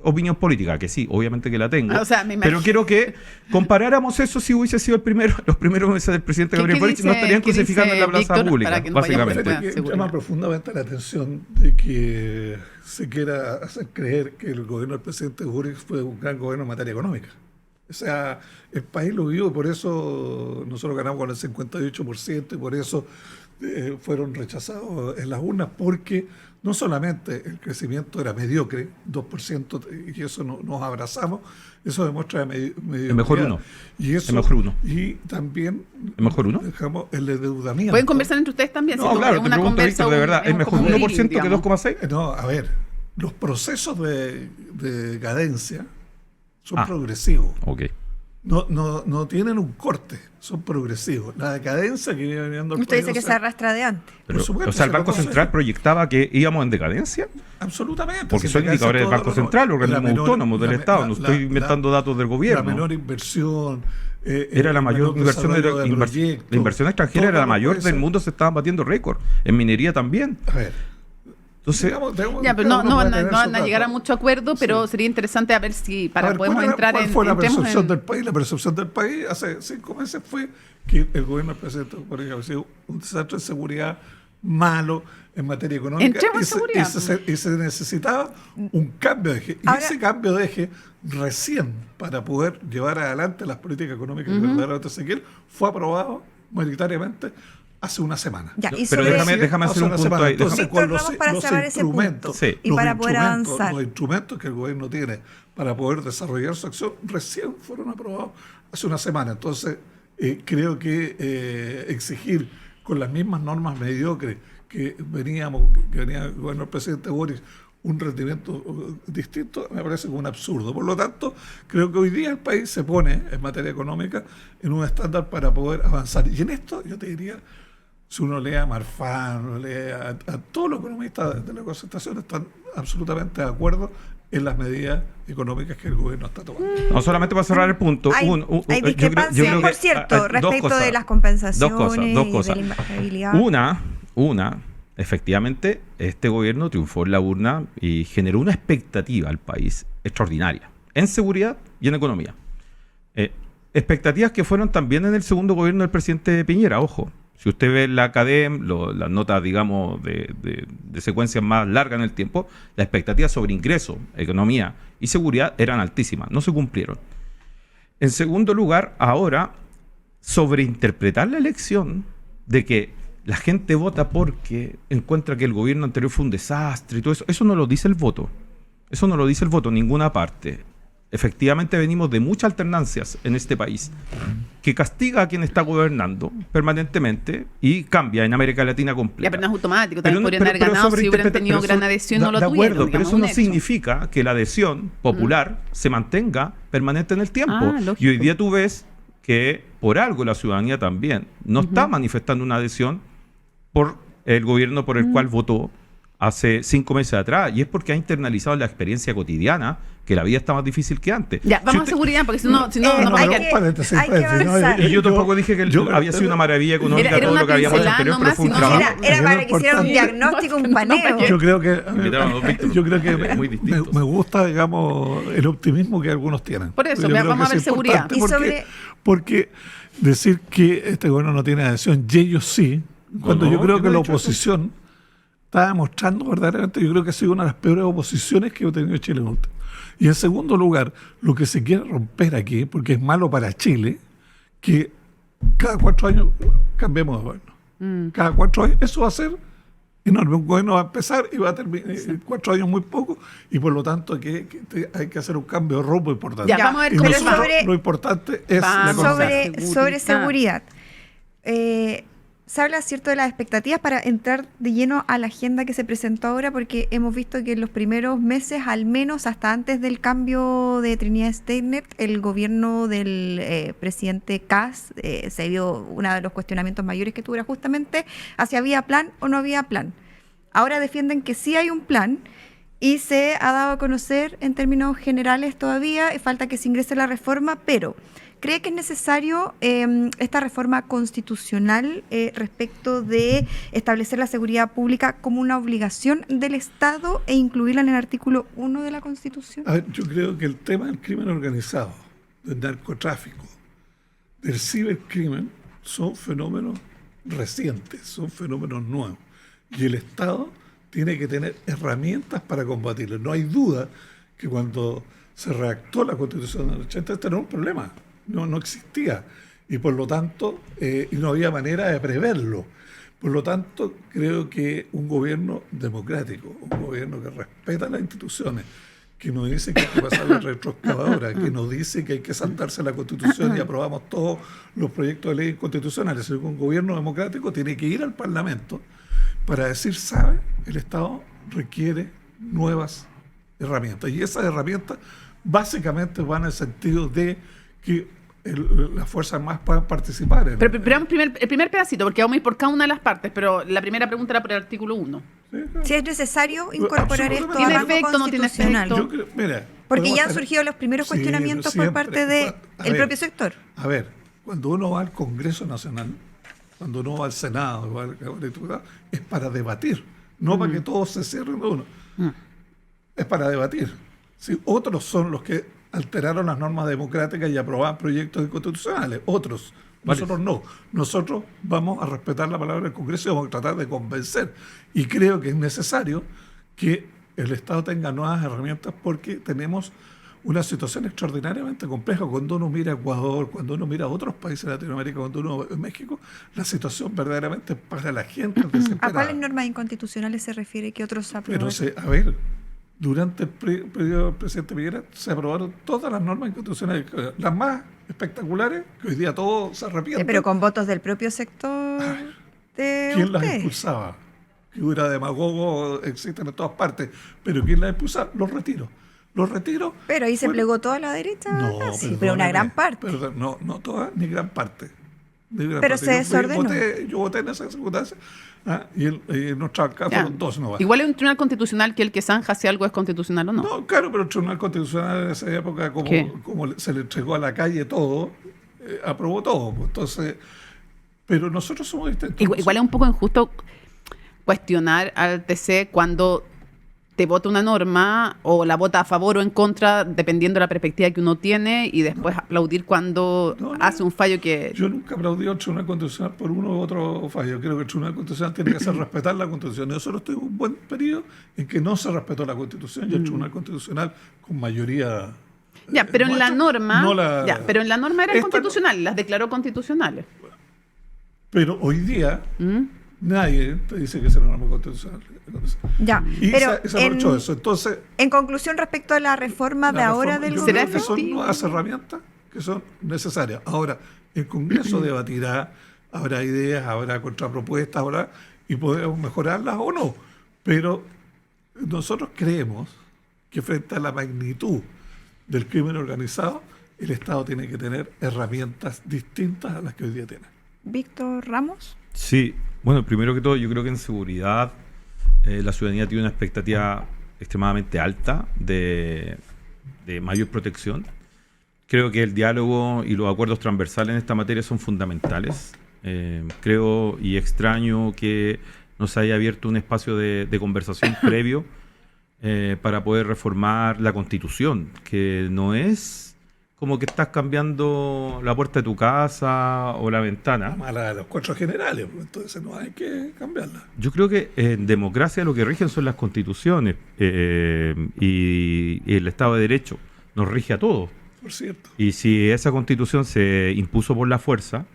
opinión política, que sí, obviamente que la tengo. O sea, me pero imagino. quiero que comparáramos eso si hubiese sido los primeros meses del presidente Gabriel Boric, no estarían qué crucificando en la dice plaza Víctor? pública, Para que nos vayamos básicamente. fuera. Que seguridad. llama profundamente la atención de que se quiera hacer creer que el gobierno del presidente Boric fue un gran gobierno en materia económica. O sea, el país lo vio, por eso nosotros ganamos con el 58% y por eso fueron rechazados en las urnas, porque no solamente el crecimiento era mediocre, 2%, y eso nos abrazamos, eso demuestra mediocridad. El mejor uno. Y eso, El mejor uno. Y también ¿El mejor uno? dejamos el endeudamiento. Pueden conversar entre ustedes también. No, si claro, es te una pregunto, conversa, Víctor, de verdad, ¿es un- mejor como 1% que digamos. 2,6%? No, a ver, los procesos de decadencia son Ah. progresivos. Ok. No tienen un corte, son progresivos. La decadencia que viene viendo el Usted país, dice que o se sea, arrastra de antes. Pero, Por supuesto, o sea, el se Banco reconoce. Central proyectaba que íbamos en decadencia, absolutamente. porque Si son decadencia indicadores del todo, Banco no, Central, la organismos menor- autónomos del la- Estado, la- no estoy la- inventando datos del La gobierno. menor inversión. Era la mayor menor inversión, desarrollo de la proyectos, inversión extranjera todo era la lo mayor puede del ser. mundo, se estaban batiendo récord. En minería también. A ver. Entonces, Ya, pero no uno puede van tener a sus llegar a datos. mucho acuerdo, pero Sí. sería interesante a ver si A ver, podemos entrar ¿cuál en... fue la entremos percepción en- del país? La percepción del país hace 5 meses fue que el gobierno del presidente Boric había sido un desastre de seguridad malo en materia económica Entremos en seguridad. y se necesitaba un cambio de eje. Y Ahora- ese cambio de eje recién para poder llevar adelante las políticas económicas que verdaderamente se quieren fue aprobado mayoritariamente hace una semana. Ya, y pero sobre- déjame hacer Hace un una punto semana. ahí. Entonces, Víctor, con vamos para cerrar ese instrumentos, punto. Sí. Y los para poder instrumentos- avanzar. Los instrumentos que el gobierno tiene para poder desarrollar su acción recién fueron aprobados hace una semana. Entonces, creo que exigir con las mismas normas mediocres que venía el gobierno del presidente Boris un rendimiento distinto, me parece como un absurdo. Por lo tanto, creo que hoy día el país se pone en materia económica en un estándar para poder avanzar. Y en esto, yo te diría, si uno lee a Marfan, uno lee a todos los economistas de la concertación, están absolutamente de acuerdo en las medidas económicas que el gobierno está tomando. no solamente para cerrar el punto. Hay, hay discrepancias, por cierto, respecto de las compensaciones dos y cosas. de la impagabilidad. Una, efectivamente, este gobierno triunfó en la urna y generó una expectativa al país extraordinaria, en seguridad y en economía. Expectativas que fueron también en el segundo gobierno del presidente Piñera, ojo. Si usted ve la CADEM, las notas, digamos, de secuencias más largas en el tiempo, las expectativas sobre ingreso, economía y seguridad eran altísimas, no se cumplieron. En segundo lugar, ahora, sobreinterpretar la elección de que la gente vota porque encuentra que el gobierno anterior fue un desastre y todo eso, eso no lo dice el voto. Eso no lo dice el voto en ninguna parte. Efectivamente venimos de muchas alternancias en este país que castiga a quien está gobernando permanentemente y cambia en América Latina Ya, completa. pero no es automático, Pero también podrían haber ganado si hubieran sobreinterpreta- tenido pero gran eso- adhesión, no lo de tuvieron. acuerdo, pero digamos, eso un no hecho. significa que la adhesión popular se mantenga permanente en el tiempo. Ah, lógico. Y hoy día tú ves que por algo la ciudadanía también no está manifestando una adhesión por el gobierno por el cual votó hace 5 meses atrás, y es porque ha internalizado la experiencia cotidiana que la vida está más difícil que antes. Ya, vamos Si a usted- seguridad, porque si no, no hay va a que- quedar- hay que avanzar. Y yo tampoco dije que había sido una maravilla económica Era todo una lo que habíamos hecho pincelada anterior, pero nomás, fue un si no, trabajo. Era para que hiciera un importante. diagnóstico, un No, paneo. Yo creo que Invitaron a dos Víctor. yo creo que Muy distintos. me gusta, digamos, el optimismo que algunos tienen. Por eso, Yo creo vamos que a ver es seguridad. importante Y sobre- porque decir que este gobierno no tiene adhesión y ellos sí, cuando No, yo creo yo que no he la dicho eso. oposición está demostrando verdaderamente, yo creo que ha sido una de las peores oposiciones que ha tenido Chile en último. Y en segundo lugar, lo que se quiere romper aquí, porque es malo para Chile, que cada 4 años cambiemos de gobierno. Cada 4 años, eso va a ser enorme. Un gobierno va a empezar y va a terminar 4 años muy poco, y por lo tanto hay que hacer un cambio de rumbo importante. Ya, vamos a ver Y cómo pero les va. nosotros, lo importante es la Vamos. economía. sobre seguridad. Se habla, ¿cierto?, de las expectativas para entrar de lleno a la agenda que se presentó ahora, porque hemos visto que en los primeros meses, al menos hasta antes del cambio de Trinidad Steiner, el gobierno del presidente Kast se vio uno de los cuestionamientos mayores que tuvo era justamente hacia había plan o no había plan. Ahora defienden que sí hay un plan y se ha dado a conocer en términos generales todavía, falta que se ingrese la reforma, pero ¿cree que es necesario esta reforma constitucional respecto de establecer la seguridad pública como una obligación del Estado e incluirla en el artículo 1 de la Constitución? A ver, yo creo que el tema del crimen organizado, del narcotráfico, del cibercrimen, son fenómenos recientes, son fenómenos nuevos. Y el Estado tiene que tener herramientas para combatirlos. No hay duda que cuando se redactó la Constitución del 80, este era un problema. No existía. Y por lo tanto, y no había manera de preverlo. Por lo tanto, creo que un gobierno democrático, un gobierno que respeta las instituciones, que nos dice que hay que pasar la retroexcavadora, que nos dice que hay que saltarse la Constitución y aprobamos todos los proyectos de ley constitucionales. Un gobierno democrático tiene que ir al Parlamento para decir, ¿sabe? El Estado requiere nuevas herramientas. Y esas herramientas básicamente van en el sentido de que las fuerzas armadas puedan participar. Pero el primer pedacito, porque vamos a ir por cada una de las partes, pero la primera pregunta era por el artículo 1. Sí, claro. Si es necesario incorporar esto ¿Tiene a rango efecto, no tiene constitucional. efecto? Yo creo, mira, Porque podemos ya han tener- surgido los primeros Sí, cuestionamientos pero por parte siempre. A del ver, propio sector. A ver, cuando uno va al Congreso Nacional, cuando uno va al Senado, va al Cámara de Diputados, es para debatir, no para que todos se cierren de uno. Es para debatir. Sí, otros son los que alteraron las normas democráticas y aprobaban proyectos inconstitucionales. Otros. Nosotros no. Nosotros vamos a respetar la palabra del Congreso y vamos a tratar de convencer. Y creo que es necesario que el Estado tenga nuevas herramientas porque tenemos una situación extraordinariamente compleja. Cuando uno mira a Ecuador, cuando uno mira a otros países de Latinoamérica, cuando uno va a México, la situación verdaderamente para la gente es ¿A desesperada. cuáles normas inconstitucionales se refiere que otros aprueban? Pero, a ver, durante el periodo del presidente Piñera se aprobaron todas las normas constitucionales, las más espectaculares, que hoy día todos se arrepienten. Pero con votos del propio sector de ¿Quién las ustedes. impulsaba? Figura demagogo existen en todas partes, pero ¿quién las impulsaba? Los retiros. Los retiros. Pero ahí se fueron- plegó toda la derecha. No, casi, pero una gran parte. No toda, ni gran parte. Ni gran Pero parte. se desordenó. Yo voté en esa circunstancia y en nuestra bancada Ya. fueron dos nomás. Igual es un tribunal constitucional que el que zanja si algo es constitucional o no. No, claro, pero el Tribunal Constitucional en esa época, ¿Qué? como se le entregó a la calle todo, aprobó todo. Pues, entonces, pero nosotros somos distintos. Igual es un poco injusto cuestionar al TC cuando te vota una norma o la vota a favor o en contra, dependiendo de la perspectiva que uno tiene, y después aplaudir cuando No, hace un fallo que... Yo nunca aplaudí al Tribunal Constitucional por uno u otro fallo. Creo que el Tribunal Constitucional tiene que hacer respetar la Constitución. Y nosotros tuvimos un buen periodo en que no se respetó la Constitución y el Tribunal Constitucional, con mayoría. Ya, pero en la nuestra, norma... no la- Ya, pero en la norma eran Esta no- constitucionales, las declaró constitucionales. Pero hoy día ¿Mm? nadie te dice que es una norma constitucional. Ya, Y pero se aprovechó eso. Entonces, en conclusión respecto a la reforma de la ahora reforma, del yo ¿Será creo que son efectivo? nuevas herramientas que son necesarias. Ahora, el Congreso debatirá, habrá ideas, habrá contrapropuestas, y podemos mejorarlas o no. Pero nosotros creemos que frente a la magnitud del crimen organizado, el Estado tiene que tener herramientas distintas a las que hoy día tiene. Víctor Ramos. Sí, bueno, primero que todo, yo creo que en seguridad la ciudadanía tiene una expectativa extremadamente alta de mayor protección. Creo que el diálogo y los acuerdos transversales en esta materia son fundamentales. Creo y extraño que no se haya abierto un espacio de conversación previo para poder reformar la Constitución, que no es como que estás cambiando la puerta de tu casa o la ventana. La mala de los cuatro generales, pues, entonces no hay que cambiarla. Yo creo que en democracia lo que rigen son las constituciones y el Estado de Derecho nos rige a todos. Por cierto. Y si esa constitución se impuso por la fuerza,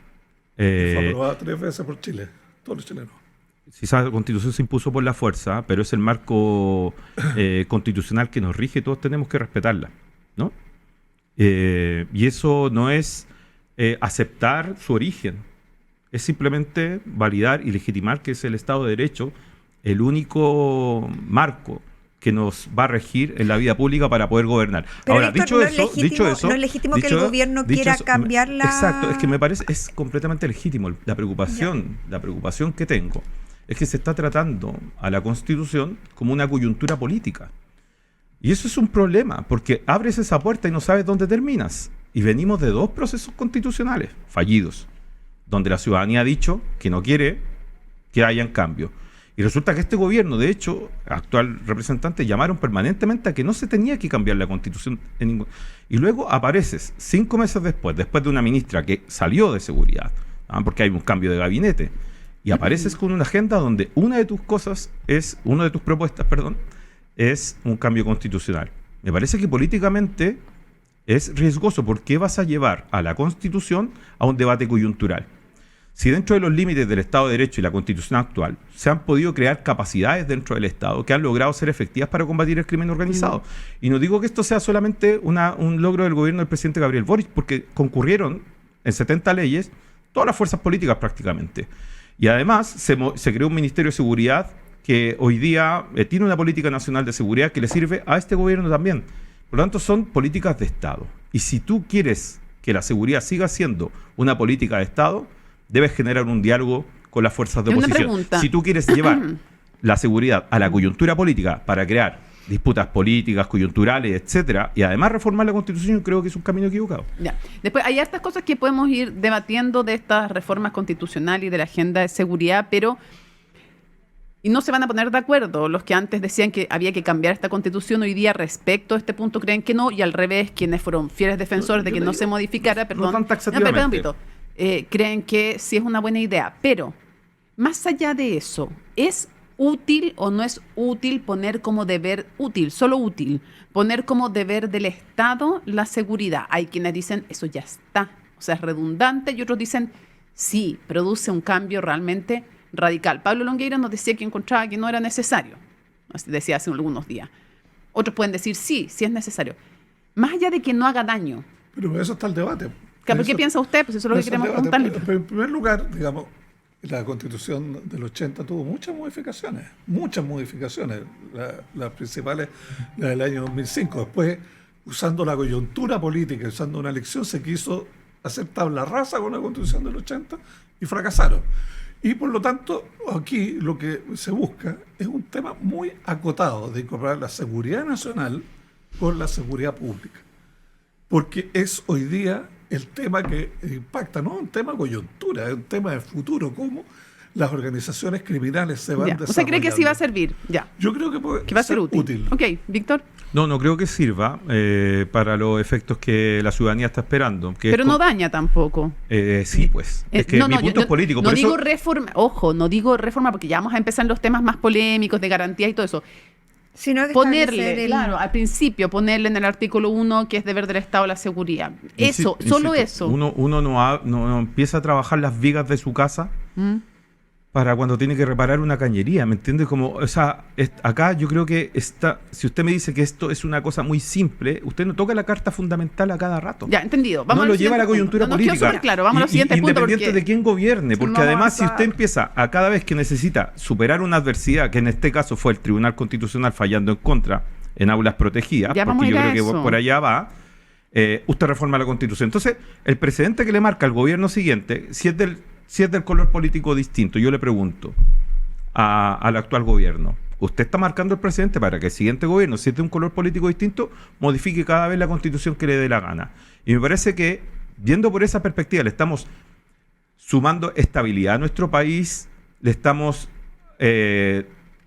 Fue aprobada 3 veces por Chile, todos los chilenos. si esa constitución se impuso por la fuerza, pero es el marco constitucional que nos rige, todos tenemos que respetarla, ¿no? Y eso no es aceptar su origen, es simplemente validar y legitimar que es el Estado de Derecho el único marco que nos va a regir en la vida pública para poder gobernar. Pero, Ahora, Víctor, dicho eso, no es legítimo que el gobierno quiera cambiar la... Exacto, es que me parece, es completamente legítimo. La preocupación que tengo es que se está tratando a la Constitución como una coyuntura política. Y eso es un problema, porque abres esa puerta y no sabes dónde terminas. Y venimos de 2 procesos constitucionales fallidos, donde la ciudadanía ha dicho que no quiere que hayan cambios. Y resulta que este gobierno, de hecho, actual representante, llamaron permanentemente a que no se tenía que cambiar la Constitución en ningún... Y luego apareces 5 meses después de una ministra que salió de seguridad, porque hay un cambio de gabinete, y apareces con una agenda donde una de tus propuestas, es un cambio constitucional. Me parece que políticamente es riesgoso. ¿Por qué vas a llevar a la Constitución a un debate coyuntural? Si dentro de los límites del Estado de Derecho y la Constitución actual se han podido crear capacidades dentro del Estado que han logrado ser efectivas para combatir el crimen organizado. Y no digo que esto sea solamente un logro del gobierno del presidente Gabriel Boric, porque concurrieron en 70 leyes todas las fuerzas políticas prácticamente. Y además se creó un Ministerio de Seguridad que hoy día tiene una política nacional de seguridad que le sirve a este gobierno también. Por lo tanto, son políticas de Estado. Y si tú quieres que la seguridad siga siendo una política de Estado, debes generar un diálogo con las fuerzas de oposición. Si tú quieres llevar la seguridad a la coyuntura política para crear disputas políticas, coyunturales, etcétera, y además reformar la Constitución, yo creo que es un camino equivocado. Ya. Después hay hartas cosas que podemos ir debatiendo de estas reformas constitucionales y de la agenda de seguridad, pero y no se van a poner de acuerdo. Los que antes decían que había que cambiar esta Constitución, hoy día respecto a este punto creen que no, y al revés, quienes fueron fieles defensores de que no se modificara, perdón, tan taxativamente. Creen que sí es una buena idea. Pero, más allá de eso, ¿es útil o no es útil poner como deber, poner como deber del Estado la seguridad? Hay quienes dicen, eso ya está, o sea, es redundante, y otros dicen, sí, produce un cambio realmente radical. Pablo Longueira nos decía que encontraba que no era necesario, decía hace algunos días. Otros pueden decir, sí es necesario. Más allá de que no haga daño. Pero eso está el debate. ¿Por qué piensa usted? Pues eso es lo que queremos preguntarle. Pero en primer lugar, digamos, la Constitución del 80 tuvo muchas modificaciones. Las principales, la del año 2005. Después, usando la coyuntura política, usando una elección, se quiso hacer tabla rasa con la Constitución del 80 y fracasaron. Y por lo tanto, aquí lo que se busca es un tema muy acotado de incorporar la seguridad nacional con la seguridad pública. Porque es hoy día el tema que impacta, no es un tema coyuntura, es un tema de futuro, cómo las organizaciones criminales se van desarrollando. ¿Usted cree que sí va a servir? Ya. Yo creo que va a ser útil. Ok, Víctor. No creo que sirva para los efectos que la ciudadanía está esperando. Pero no daña tampoco. Sí, pues. Es que mi punto es político. No digo reforma, no digo reforma porque ya vamos a empezar en los temas más polémicos de garantía y todo eso. Sino que ponerle, al principio, ponerle en el artículo 1 que es deber del Estado la seguridad. Eso, solo eso. Uno no empieza a trabajar las vigas de su casa para cuando tiene que reparar una cañería, ¿me entiendes? Acá yo creo que si usted me dice que esto es una cosa muy simple, usted no toca la carta fundamental a cada rato. Ya, entendido. Vamos lo lleva a la coyuntura política. Claro, vamos al siguiente punto. Independiente de quién gobierne, porque además si usted empieza a cada vez que necesita superar una adversidad, que en este caso fue el Tribunal Constitucional fallando en contra en aulas protegidas, porque yo creo que por allá va, usted reforma la Constitución. Entonces, el precedente que le marca al gobierno siguiente, si es del color político distinto, yo le pregunto al actual gobierno, ¿usted está marcando el precedente para que el siguiente gobierno, si es de un color político distinto, modifique cada vez la Constitución que le dé la gana? Y me parece que, viendo por esa perspectiva, le estamos sumando estabilidad a nuestro país, le estamos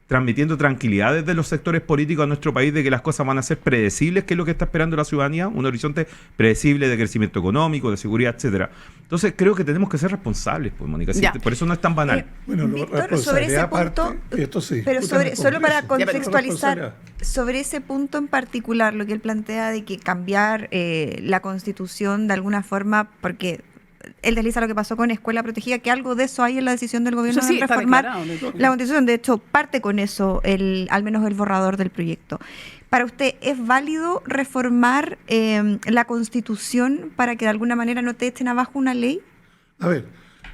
transmitiendo tranquilidad desde los sectores políticos a nuestro país de que las cosas van a ser predecibles, que es lo que está esperando la ciudadanía, un horizonte predecible de crecimiento económico, de seguridad, etcétera. Entonces creo que tenemos que ser responsables, pues, Mónica, por eso no es tan banal. Víctor, sobre ese punto, esto sí, pero solo para contextualizar, sobre ese punto en particular, lo que él plantea de que cambiar la Constitución de alguna forma, porque él desliza lo que pasó con Escuela Protegida, que algo de eso hay en la decisión del gobierno de reformar la Constitución. De hecho, parte con eso, al menos el borrador del proyecto. Para usted, ¿es válido reformar la Constitución para que de alguna manera no te echen abajo una ley? A ver,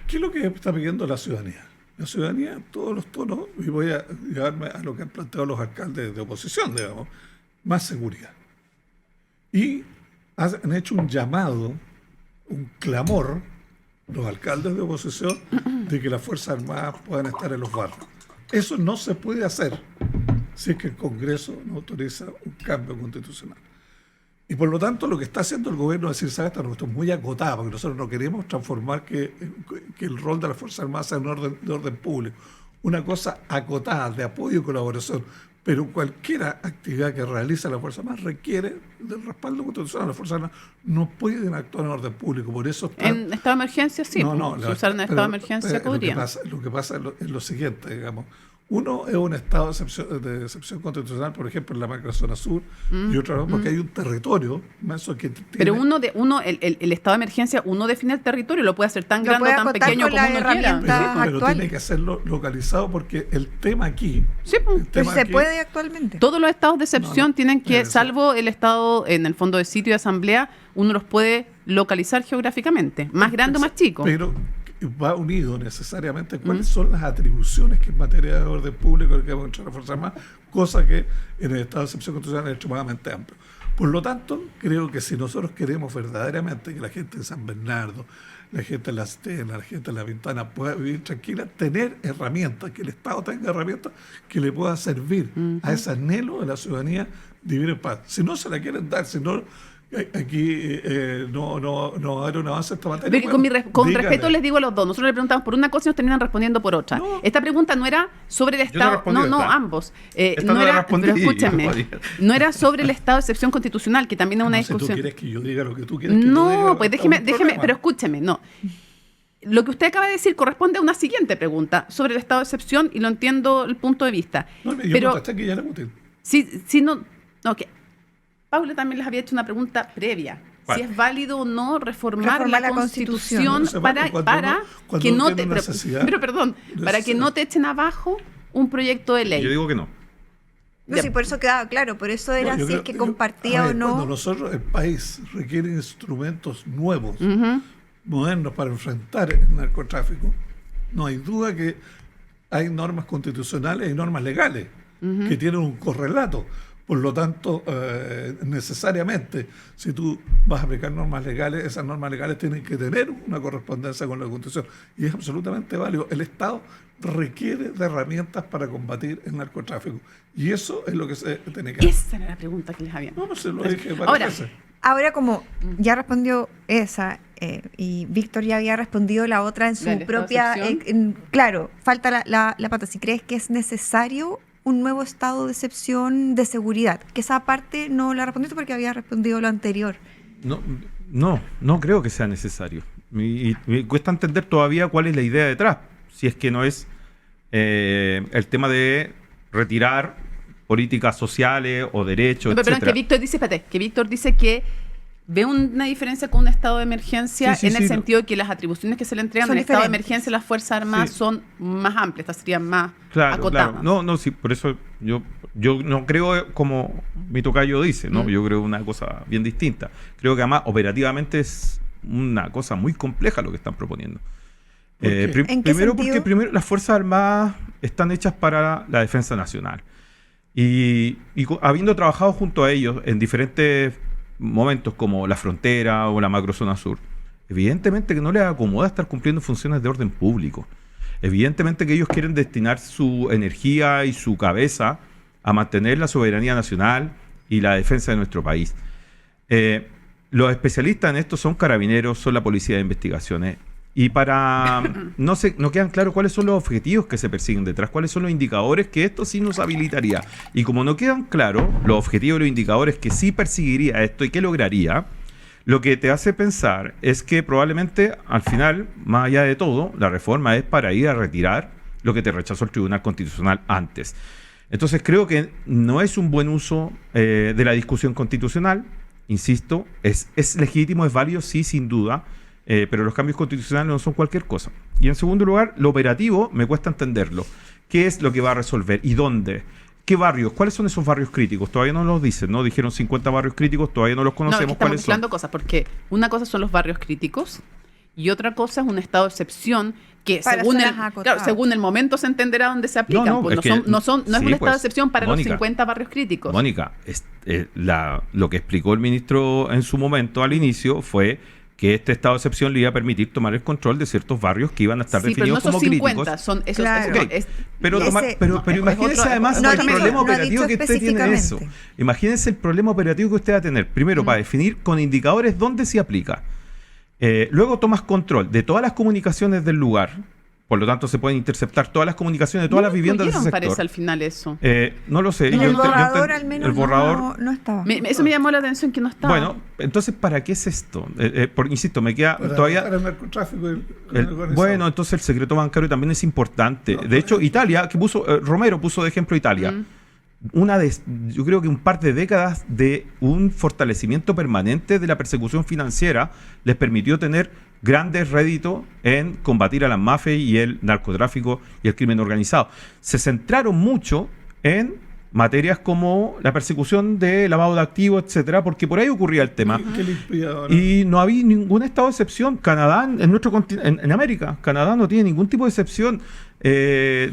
¿qué es lo que está pidiendo la ciudadanía? La ciudadanía, en todos los tonos, y voy a llevarme a lo que han planteado los alcaldes de oposición, digamos, más seguridad. Y han hecho un llamado, un clamor, los alcaldes de oposición, de que las Fuerzas Armadas puedan estar en los barrios. Eso no se puede hacer si es que el Congreso no autoriza un cambio constitucional. Y por lo tanto, lo que está haciendo el gobierno es decir, ¿sabes? Esta cuestión es muy acotada, porque nosotros no queremos transformar que el rol de las Fuerzas Armadas sea de orden público. Una cosa acotada, de apoyo y colaboración. Pero cualquier actividad que realiza la Fuerza Armada requiere del respaldo constitucional. Las Fuerzas Armadas no pueden actuar en orden público. Por eso en estado de emergencia sí. Si usaran en estado de emergencia podrían. Lo que pasa es lo siguiente, digamos. Uno es un estado de excepción constitucional, por ejemplo, en la macrozona sur, y otro porque hay un territorio inmenso que tiene... Pero el estado de emergencia, uno define el territorio, lo puede hacer tan grande o tan pequeño como uno quiera. Pero tiene que hacerlo localizado porque el tema aquí... Sí, pero se puede actualmente. Todos los estados de excepción tienen que, salvo el estado en el fondo de sitio de asamblea, uno los puede localizar geográficamente, más grande o más chico. Pero va unido necesariamente cuáles son las atribuciones que en materia de orden público que vamos a entrar a Fuerzas Armadas, cosa que en el estado de excepción constitucional es extremadamente amplio. Por lo tanto, creo que si nosotros queremos verdaderamente que la gente de San Bernardo, la gente de la Astena, la gente de La Pintana pueda vivir tranquila, tener herramientas, que el Estado tenga herramientas que le puedan servir a ese anhelo de la ciudadanía de vivir en paz. Si no se la quieren dar, si no... Aquí no va a haber un avance en esta materia. Con respeto les digo a los dos, nosotros le preguntamos por una cosa y nos terminan respondiendo por otra. Esta pregunta no era sobre el Estado, ambos. No era, pero escúchenme, no era sobre el Estado de excepción constitucional, que también es una discusión. ¿Tú quieres que yo diga lo que tú quieres que yo diga? No, pues déjeme, pero escúcheme, no. Lo que usted acaba de decir corresponde a una siguiente pregunta sobre el estado de excepción y lo entiendo el punto de vista. No, yo contesté que ya la muté. Okay. Paula también les había hecho una pregunta previa. ¿Cuál? Si es válido o no reformar la Constitución para que no te... para que no te echen abajo un proyecto de ley. Yo digo que no. No, sí, por eso quedaba claro, por eso era si es que compartía o no. Cuando nosotros, el país requiere instrumentos nuevos, modernos para enfrentar el narcotráfico, no hay duda que hay normas constitucionales y normas legales que tienen un correlato. Por lo tanto, necesariamente, si tú vas a aplicar normas legales, esas normas legales tienen que tener una correspondencia con la Constitución. Y es absolutamente válido. El Estado requiere de herramientas para combatir el narcotráfico. Y eso es lo que se tiene que hacer. Esa era la pregunta que les había. No se lo dije varias veces. Ahora, como ya respondió esa, y Víctor ya había respondido la otra en su propia... claro, falta la pata. Si crees que es necesario un nuevo estado de excepción de seguridad, que esa parte no la respondiste porque había respondido lo anterior. No creo que sea necesario. Y me cuesta entender todavía cuál es la idea detrás, si es que no es el tema de retirar políticas sociales o derechos, etcétera. Pero que Víctor dice que ve una diferencia con un estado de emergencia en el sentido de que las atribuciones que se le entregan en el estado de emergencia a las Fuerzas Armadas son más amplias, estas serían más acotadas. Claro. Sí, por eso yo no creo como mi tocayo dice, ¿no? Yo creo una cosa bien distinta. Creo que además operativamente es una cosa muy compleja lo que están proponiendo. Primero porque las Fuerzas Armadas están hechas para la defensa nacional. Y habiendo trabajado junto a ellos en diferentes momentos como la frontera o la macrozona sur, evidentemente que no les acomoda estar cumpliendo funciones de orden público. Evidentemente que ellos quieren destinar su energía y su cabeza a mantener la soberanía nacional y la defensa de nuestro país. Los especialistas en esto son carabineros, son la policía de investigaciones. Y no quedan claros cuáles son los objetivos que se persiguen detrás, cuáles son los indicadores que esto sí nos habilitaría. Y como no quedan claros los objetivos y los indicadores que sí perseguiría esto y que lograría, lo que te hace pensar es que probablemente al final, más allá de todo, la reforma es para ir a retirar lo que te rechazó el Tribunal Constitucional antes. Entonces creo que no es un buen uso de la discusión constitucional. Insisto, es legítimo, es válido, sí, sin duda. Pero los cambios constitucionales no son cualquier cosa. Y en segundo lugar, lo operativo me cuesta entenderlo. ¿Qué es lo que va a resolver? ¿Y dónde? ¿Qué barrios? ¿Cuáles son esos barrios críticos? Todavía no los dicen, ¿no? Dijeron 50 barrios críticos, todavía no los conocemos. Estamos mezclando cosas, porque una cosa son los barrios críticos y otra cosa es un estado de excepción que según el momento se entenderá dónde se aplican. No es un estado de excepción para Mónica, los 50 barrios críticos. Mónica, lo que explicó el ministro en su momento al inicio fue que este estado de excepción le iba a permitir tomar el control de ciertos barrios que iban a estar Sí, pero no definidos son como 50, críticos. son esos, Claro. Ok, pero, ese- pero imagínense además no el ha dicho- problema no ha operativo dicho que usted tiene de eso. específicamente. Imagínense el problema operativo que usted va a tener. Primero, para definir con indicadores dónde se aplica. Luego tomas control de todas las comunicaciones del lugar. Por lo tanto, se pueden interceptar todas las comunicaciones de todas las viviendas de ese sector. parece al final eso. No lo sé. En yo el ente- yo borrador ente- al menos el borrador, no estaba. Eso me llamó la atención que no estaba. bueno, entonces, ¿para qué es esto? Insisto, me queda Para todavía... el narcotráfico y el organizado. Bueno, entonces el secreto bancario también es importante. De hecho, Italia, que puso, Romero puso de ejemplo Italia. Yo creo que un par de décadas de un fortalecimiento permanente de la persecución financiera les permitió tener grandes réditos en combatir a las mafias y el narcotráfico y el crimen organizado. Se centraron mucho en materias como la persecución de lavado de activos, etcétera, porque por ahí ocurría el tema. ¿Qué le impide ahora? Y no había ningún estado de excepción. Canadá, en nuestro en América, Canadá no tiene ningún tipo de excepción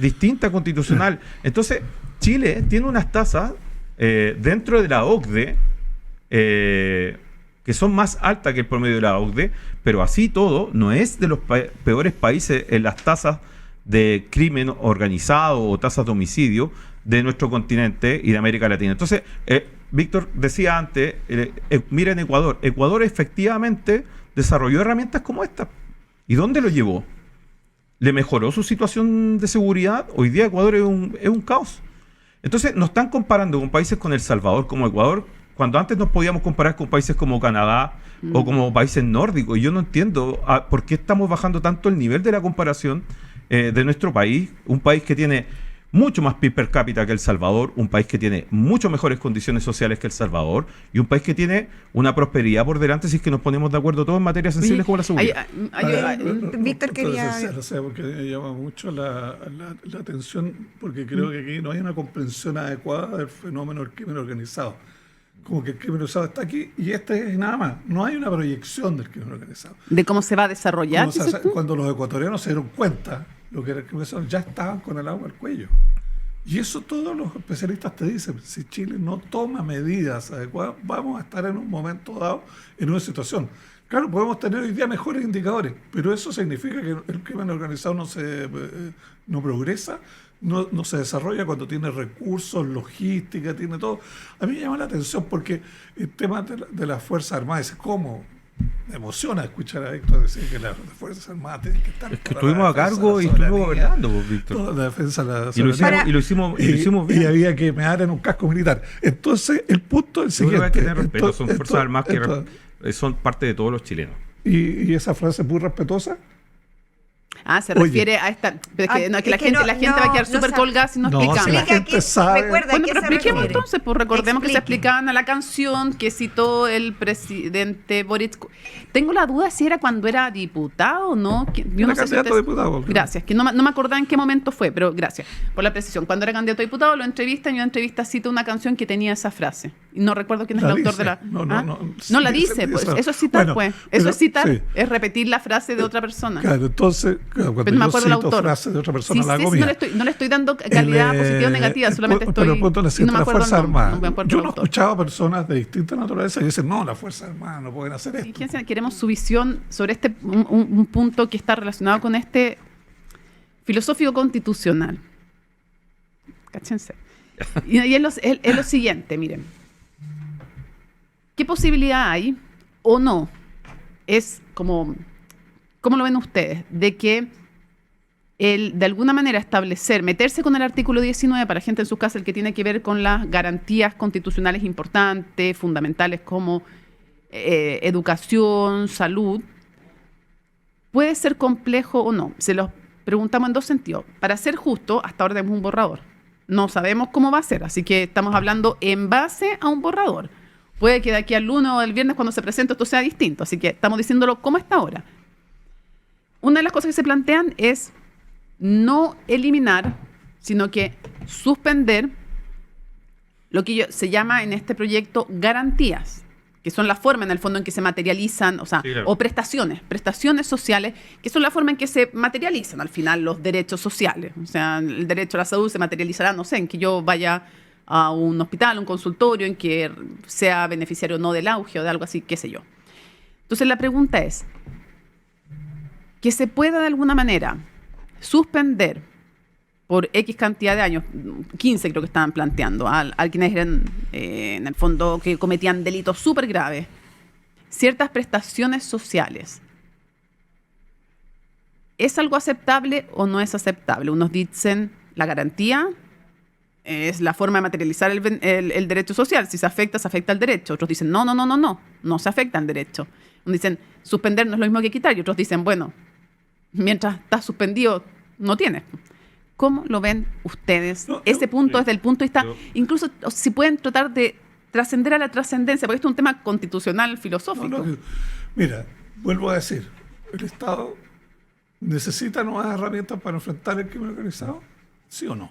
distinta constitucional. Entonces, Chile tiene unas tasas dentro de la OCDE que son más altas que el promedio de la OCDE, pero así todo no es de los peores países en las tasas de crimen organizado o tasas de homicidio de nuestro continente y de América Latina. Entonces, Víctor decía antes, miren Ecuador. Ecuador efectivamente desarrolló herramientas como esta. ¿Y dónde lo llevó? ¿Le mejoró su situación de seguridad? Hoy día Ecuador es un caos. Entonces, nos están comparando con países con El Salvador como Ecuador, cuando antes nos podíamos comparar con países como Canadá o como países nórdicos. Y yo no entiendo por qué estamos bajando tanto el nivel de la comparación de nuestro país, un país que tiene mucho más PIB per cápita que El Salvador, un país que tiene mucho mejores condiciones sociales que El Salvador y un país que tiene una prosperidad por delante si es que nos ponemos de acuerdo todos en materias sensibles como la seguridad. Víctor quería- O sea, porque llama mucho la atención, porque creo que aquí no hay una comprensión adecuada del fenómeno del crimen organizado. Como que el crimen organizado está aquí y este es nada más. No hay una proyección del crimen organizado. De cómo se va a desarrollar. dices tú. Cuando los ecuatorianos se dieron cuenta lo que era el crimen organizado, ya estaban con el agua al cuello. Y eso todos los especialistas te dicen, si Chile no toma medidas adecuadas, vamos a estar en un momento dado en una situación. Claro, podemos tener hoy día mejores indicadores, pero eso significa que el crimen organizado no progresa, no se desarrolla cuando tiene recursos, logística, tiene todo. A mí me llama la atención porque el tema de las Fuerzas Armadas, ¿cómo? Me emociona escuchar a Víctor decir que las Fuerzas Armadas tienen que estar Es que para la estuvimos a defensa cargo de y la estuvimos soberanía, gobernando, pues, Víctor. toda la defensa de la Y lo soberanía. hicimos, y lo hicimos bien. Y había que mear en un casco militar. Entonces, el punto es el Yo creo que hay siguiente. que tener respeto, son fuerzas armadas que esto- son parte de todos los chilenos. y esa frase es muy respetuosa. Se Oye. refiere a esta. Pero es que, no, es que es la que gente, no- la gente va a quedar no súper sabe. colgada si no No, explicamos. si la Explica gente sabe. recuerda Bueno, a qué pero se expliquemos refiere. entonces, pues recordemos que se Explique. explicaban a la canción que citó el presidente Boric. Tengo la duda si era cuando era diputado o no. Yo Era no sé si candidato a ustedes- diputado. Gracias, que no me acordaba en qué momento fue, pero gracias por la precisión. Cuando era candidato a diputado lo entrevistan y en la entrevista cita una canción que tenía esa frase. Y no recuerdo quién es La el autor dice. de la... No la dice, dice, pues dice. eso es citar, Bueno, pues. Eso pero es citar, sí. es repetir la frase de otra persona. Claro, entonces, cuando Pero no me yo acuerdo el cito autor. frases de otra persona, Sí, la sí, hago sí, mía. no le estoy dando calidad positiva o negativa, solamente Pero estoy... el punto es y no me la acuerdo Fuerza el nombre, Armada. no me acuerdo Yo el no he autor. escuchado a personas de distinta naturaleza que dicen, no, las Fuerzas Armadas no pueden hacer esto. Fíjense, queremos su visión sobre un punto que está relacionado con este filosófico constitucional. Cáchense. Y es lo siguiente, miren. ¿Qué posibilidad hay o no? Es como, ¿cómo lo ven ustedes? De que de alguna manera meterse con el artículo 19 para gente en sus casas, el que tiene que ver con las garantías constitucionales importantes, fundamentales como educación, salud, puede ser complejo o no. Se los preguntamos en dos sentidos. Para ser justo, hasta ahora tenemos un borrador. No sabemos cómo va a ser, así que estamos hablando en base a un borrador. Puede que de aquí al lunes o el viernes cuando se presente esto sea distinto, así que estamos diciéndolo como está ahora. Una de las cosas que se plantean es no eliminar, sino que suspender lo que se llama en este proyecto garantías, que son la forma en el fondo en que se materializan, o sea, Sí, claro. o prestaciones sociales, que son la forma en que se materializan al final los derechos sociales. O sea, el derecho a la salud se materializará, no sé, en que yo vaya a un hospital, un consultorio, en que sea beneficiario o no del auge o de algo así, qué sé yo. Entonces la pregunta es, que se pueda de alguna manera suspender por X cantidad de años, 15 creo que estaban planteando, a quienes eran, en el fondo, que cometían delitos súper graves, ciertas prestaciones sociales. ¿Es algo aceptable o no es aceptable? Unos dicen la garantía es la forma de materializar el derecho social. Si se afecta el derecho. Otros dicen, no se afecta el derecho. Unos dicen, suspender no es lo mismo que quitar. Y otros dicen, bueno, mientras estás suspendido, no tienes. ¿Cómo lo ven ustedes? Ese punto desde el punto de vista, incluso si pueden tratar de trascender a la trascendencia, porque esto es un tema constitucional, filosófico. Mira, vuelvo a decir, el Estado necesita nuevas herramientas para enfrentar el crimen organizado, ¿sí o no?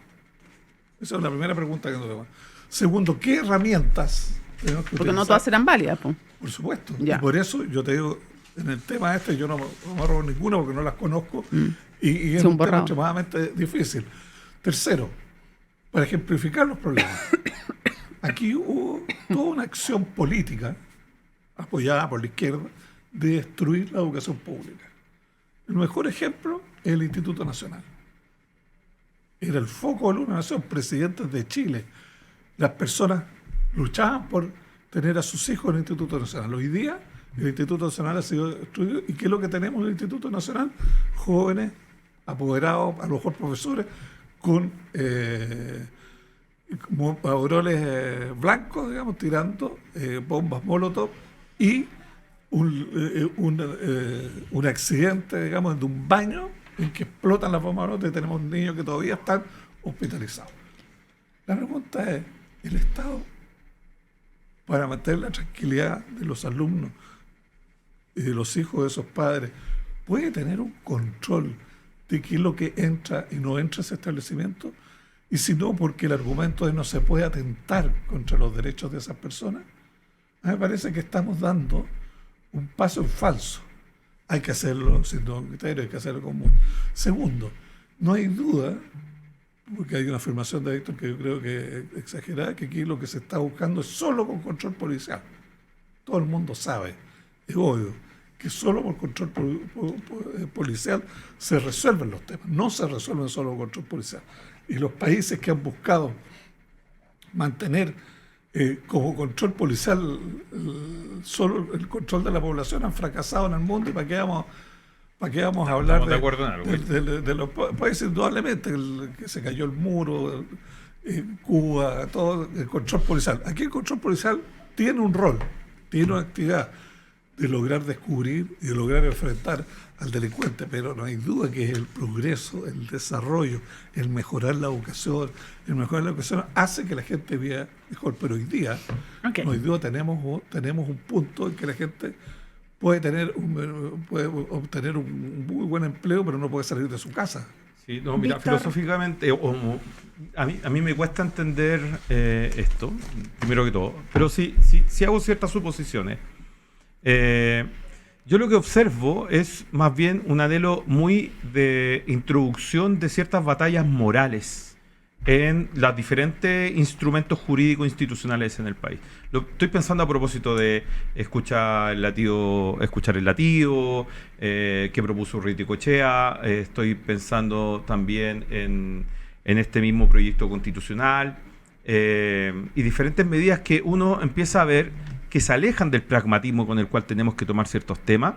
Esa es la primera pregunta que nos debemos. Segundo, ¿qué herramientas tenemos que Porque utilizar? no todas serán válidas. Pues. Por supuesto. Ya. Y por eso yo te digo, en el tema yo no me robo ninguna porque no las conozco y es un tema extremadamente difícil. Tercero, para ejemplificar los problemas, aquí hubo toda una acción política apoyada por la izquierda de destruir la educación pública. El mejor ejemplo es el Instituto Nacional. Era el foco de una nación, presidentes de Chile. Las personas luchaban por tener a sus hijos en el Instituto Nacional. Hoy día el Instituto Nacional ha sido destruido. ¿Y qué es lo que tenemos en el Instituto Nacional? Jóvenes, apoderados, a lo mejor profesores, con overoles blancos, digamos, tirando bombas Molotov y un accidente, digamos, de un baño en que explotan las bombas Molotov y tenemos niños que todavía están hospitalizados. La pregunta es, ¿el Estado, para mantener la tranquilidad de los alumnos y de los hijos de esos padres, puede tener un control de qué es lo que entra y no entra a ese establecimiento? Y si no, porque el argumento de no se puede atentar contra los derechos de esas personas, a mí me parece que estamos dando un paso en falso. Hay que hacerlo sin ningún criterio, hay que hacerlo común. Segundo, no hay duda, porque hay una afirmación de Víctor que yo creo que es exagerada, que aquí lo que se está buscando es solo con control policial. Todo el mundo sabe, es obvio, que solo por control policial se resuelven los temas, no se resuelven solo con control policial. Y los países que han buscado mantener como control policial solo el control de la población han fracasado en el mundo. ¿Y para qué vamos a hablar de los países? Indudablemente que se cayó el muro, Cuba, todo el control policial. Aquí el control policial tiene un rol, tiene una actividad de lograr descubrir y de lograr enfrentar al delincuente, pero no hay duda que el progreso, el desarrollo, el mejorar la educación, hace que la gente viva mejor. Pero hoy día, tenemos un punto en que la gente puede obtener un muy buen empleo, pero no puede salir de su casa. Sí, no, mira, filosóficamente, a mí me cuesta entender esto, primero que todo, pero sí hago ciertas suposiciones. Yo lo que observo es más bien un anhelo muy de introducción de ciertas batallas morales en los diferentes instrumentos jurídicos institucionales en el país. Estoy pensando a propósito de escuchar el latido que propuso Urriticoechea. Estoy pensando también en este mismo proyecto constitucional y diferentes medidas que uno empieza a ver que se alejan del pragmatismo con el cual tenemos que tomar ciertos temas,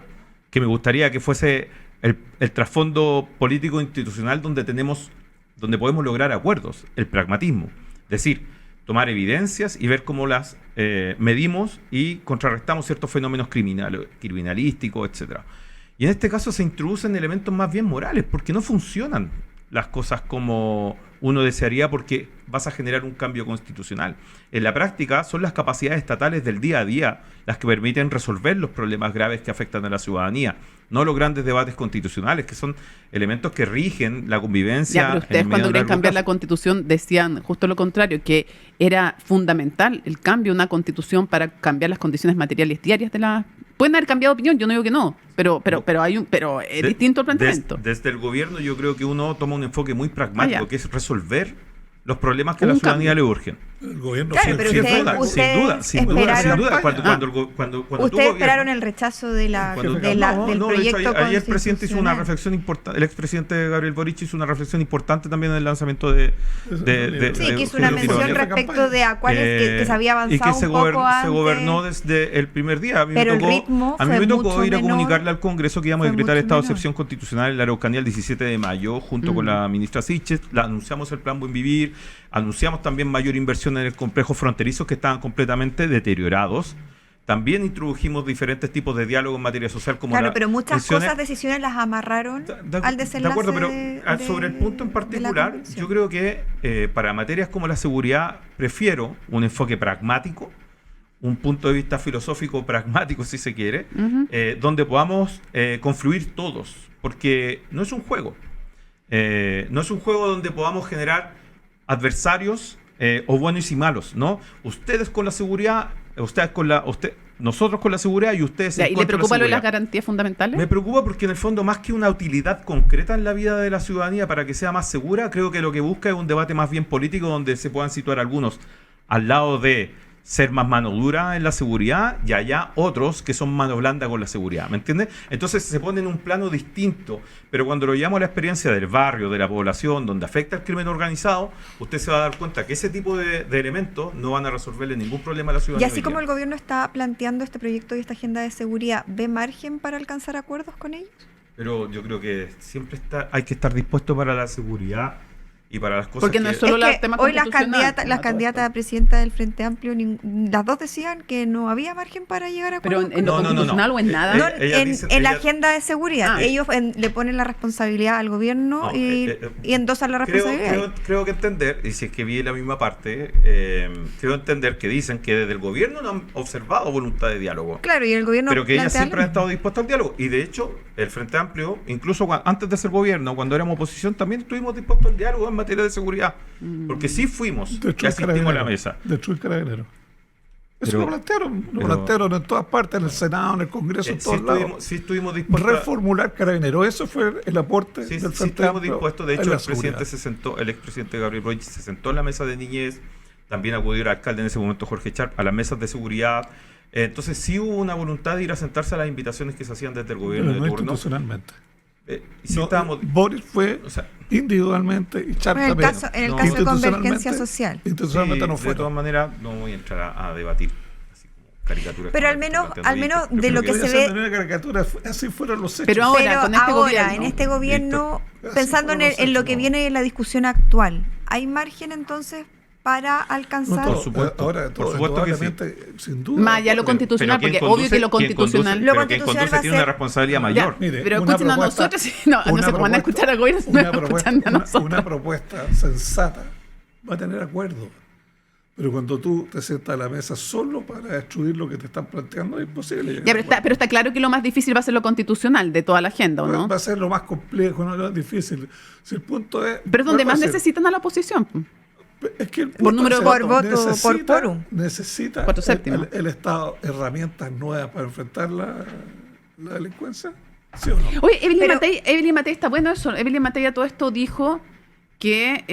que me gustaría que fuese el trasfondo político institucional donde podemos lograr acuerdos, el pragmatismo. Es decir, tomar evidencias y ver cómo las medimos y contrarrestamos ciertos fenómenos criminalísticos, etc. Y en este caso se introducen elementos más bien morales, porque no funcionan las cosas como uno desearía, porque vas a generar un cambio constitucional. En la práctica son las capacidades estatales del día a día las que permiten resolver los problemas graves que afectan a la ciudadanía, no los grandes debates constitucionales, que son elementos que rigen la convivencia. Ya, pero ustedes cuando querían cambiar la Constitución decían justo lo contrario, que era fundamental el cambio de una Constitución para cambiar las condiciones materiales diarias de la... Pueden haber cambiado de opinión, yo no digo que no, pero es distinto el planteamiento. Desde el gobierno yo creo que uno toma un enfoque muy pragmático, que es resolver los problemas que a la ciudadanía le urgen. El gobierno Claro, fue pero Sin ustedes- duda, sin ustedes duda, sin duda, esperaron- sin duda. Cuando Ustedes tú esperaron gobiernas- el rechazo de la, Cuando- de la- no, del no, de hecho, proyecto ayer el presidente hizo una constitucional. reflexión importante, el expresidente Gabriel Boric hizo una reflexión importante también en el lanzamiento de Sí, que hizo una Eugenio mención Tirones. respecto de a cuáles que se había y que avanzado se, un poco antes. se gobernó desde el primer día. A mí Pero me el tocó, ritmo a mí fue me tocó mucho ir a menor. comunicarle al Congreso que íbamos a Fue decretar mucho estado de menor. excepción constitucional en la Araucanía el 17 de mayo, junto con la ministra Siches. Anunciamos el Plan Buen Vivir, anunciamos también mayor inversión en el complejo fronterizo que estaban completamente deteriorados. También introdujimos diferentes tipos de diálogo en materia social, como Claro, la pero muchas mencioné. cosas, decisiones las amarraron al desenlace. De acuerdo, pero de- sobre el punto en de la particular, convención. yo creo que para materias como la seguridad prefiero un enfoque pragmático, un punto de vista filosófico pragmático, si se quiere, donde podamos confluir todos, porque no es un juego. No es un juego donde podamos generar adversarios o buenos y malos, ¿no? Ustedes con la seguridad, nosotros con la seguridad y ustedes Ya, en ¿y le contra de la preocupa lo de las seguridad. garantías fundamentales? Me preocupa porque en el fondo, más que una utilidad concreta en la vida de la ciudadanía para que sea más segura, creo que lo que busca es un debate más bien político donde se puedan situar algunos al lado de ser más mano dura en la seguridad y allá otros que son mano blanda con la seguridad, ¿me entiendes? Entonces se pone en un plano distinto, pero cuando lo llevamos a la experiencia del barrio, de la población, donde afecta el crimen organizado, usted se va a dar cuenta que ese tipo de elementos no van a resolverle ningún problema a la Y ciudadanía. así como el gobierno está planteando este proyecto y esta agenda de seguridad, ¿ve margen para alcanzar acuerdos con ellos? Pero yo creo que siempre hay que estar dispuesto para la seguridad y para las cosas Porque no que... es solo Es la que tema hoy las constitucional. candidatas a presidenta del Frente Amplio, las dos decían que no había margen para llegar a Pero acuerdos. en lo No, no, no, constitucional no. o en nada. No, ella en, dice- en la ella- agenda de seguridad. Ah. Ellos le ponen la responsabilidad al gobierno No, y endosan la responsabilidad. creo que entender, y si es que vi la misma parte, creo entender que dicen que desde el gobierno no han observado voluntad de diálogo. Claro, y el gobierno Pero que ellas plantea siempre lo han estado dispuestas al diálogo. Y de hecho, el Frente Amplio, incluso antes de ser gobierno, cuando éramos oposición, también estuvimos dispuestos al diálogo en materia de seguridad. Porque sí fuimos y asistimos a la mesa. Destruir Carabineros. Eso Pero- lo plantearon. Lo pero- plantearon en todas partes, en el Senado, en el Congreso, en Sí todos lados. estuvimos dispuestos. Reformular Carabineros. Eso fue el aporte Sí, del sí Frente estuvimos Amplio dispuestos. De en hecho, la el presidente seguridad. el expresidente Gabriel Boric se sentó en la mesa de niñez. También acudió el alcalde en ese momento, Jorge Charp, a las mesas de seguridad. Entonces sí hubo una voluntad de ir a sentarse a las invitaciones que se hacían desde el gobierno Pero no de turno. institucionalmente. Y sí No, estábamos... Boris fue O sea, individualmente y Charp En el también. caso, en el No, caso de institucionalmente- convergencia social. Institucionalmente sí, no de fue. todas maneras, no voy a entrar a debatir así como caricaturas. Pero como al la que menos- está planteando al menos Víctor. de Yo lo creo que Voy a se hacer ve- una caricatura, así fueron los hechos. Pero ahora, Pero con este ahora, gobierno, en este gobierno, Víctor, pensando así en, fueron en lo los que hechos, viene de la discusión actual, ¿hay margen entonces para alcanzar? Por supuesto, Ahora, por supuesto que sí. indudablemente, sin duda. Más allá lo Pero- constitucional, pero porque quien obvio que lo quien constitucional. Lo pero quien constitucional conduce va a tiene una ser- responsabilidad Ya, mayor. Mire, pero una escuchen a propuesta- nosotros, no sé cómo van a propuesta- escuchar al gobierno, no una nos propuesta- escuchan a una- nosotros. una propuesta sensata va a tener acuerdo. Pero cuando tú te sientas a la mesa solo para destruir lo que te están planteando, es imposible llegar Ya, a pero, acuerdo. pero está claro que lo más difícil va a ser lo constitucional de toda la agenda, ¿o no? Va a ser lo más complejo, no lo más difícil. Si el punto es. Pero es donde vuelvo a más decir, necesitan a la oposición. Es que el Por número de votos. voto, Por voto, por quórum. necesita Cuatro séptimos. el Estado herramientas nuevas para enfrentar la delincuencia. ¿Sí o no? Oye, Pero- Evelyn Matei, está bueno eso. Evelyn Matei a todo esto dijo que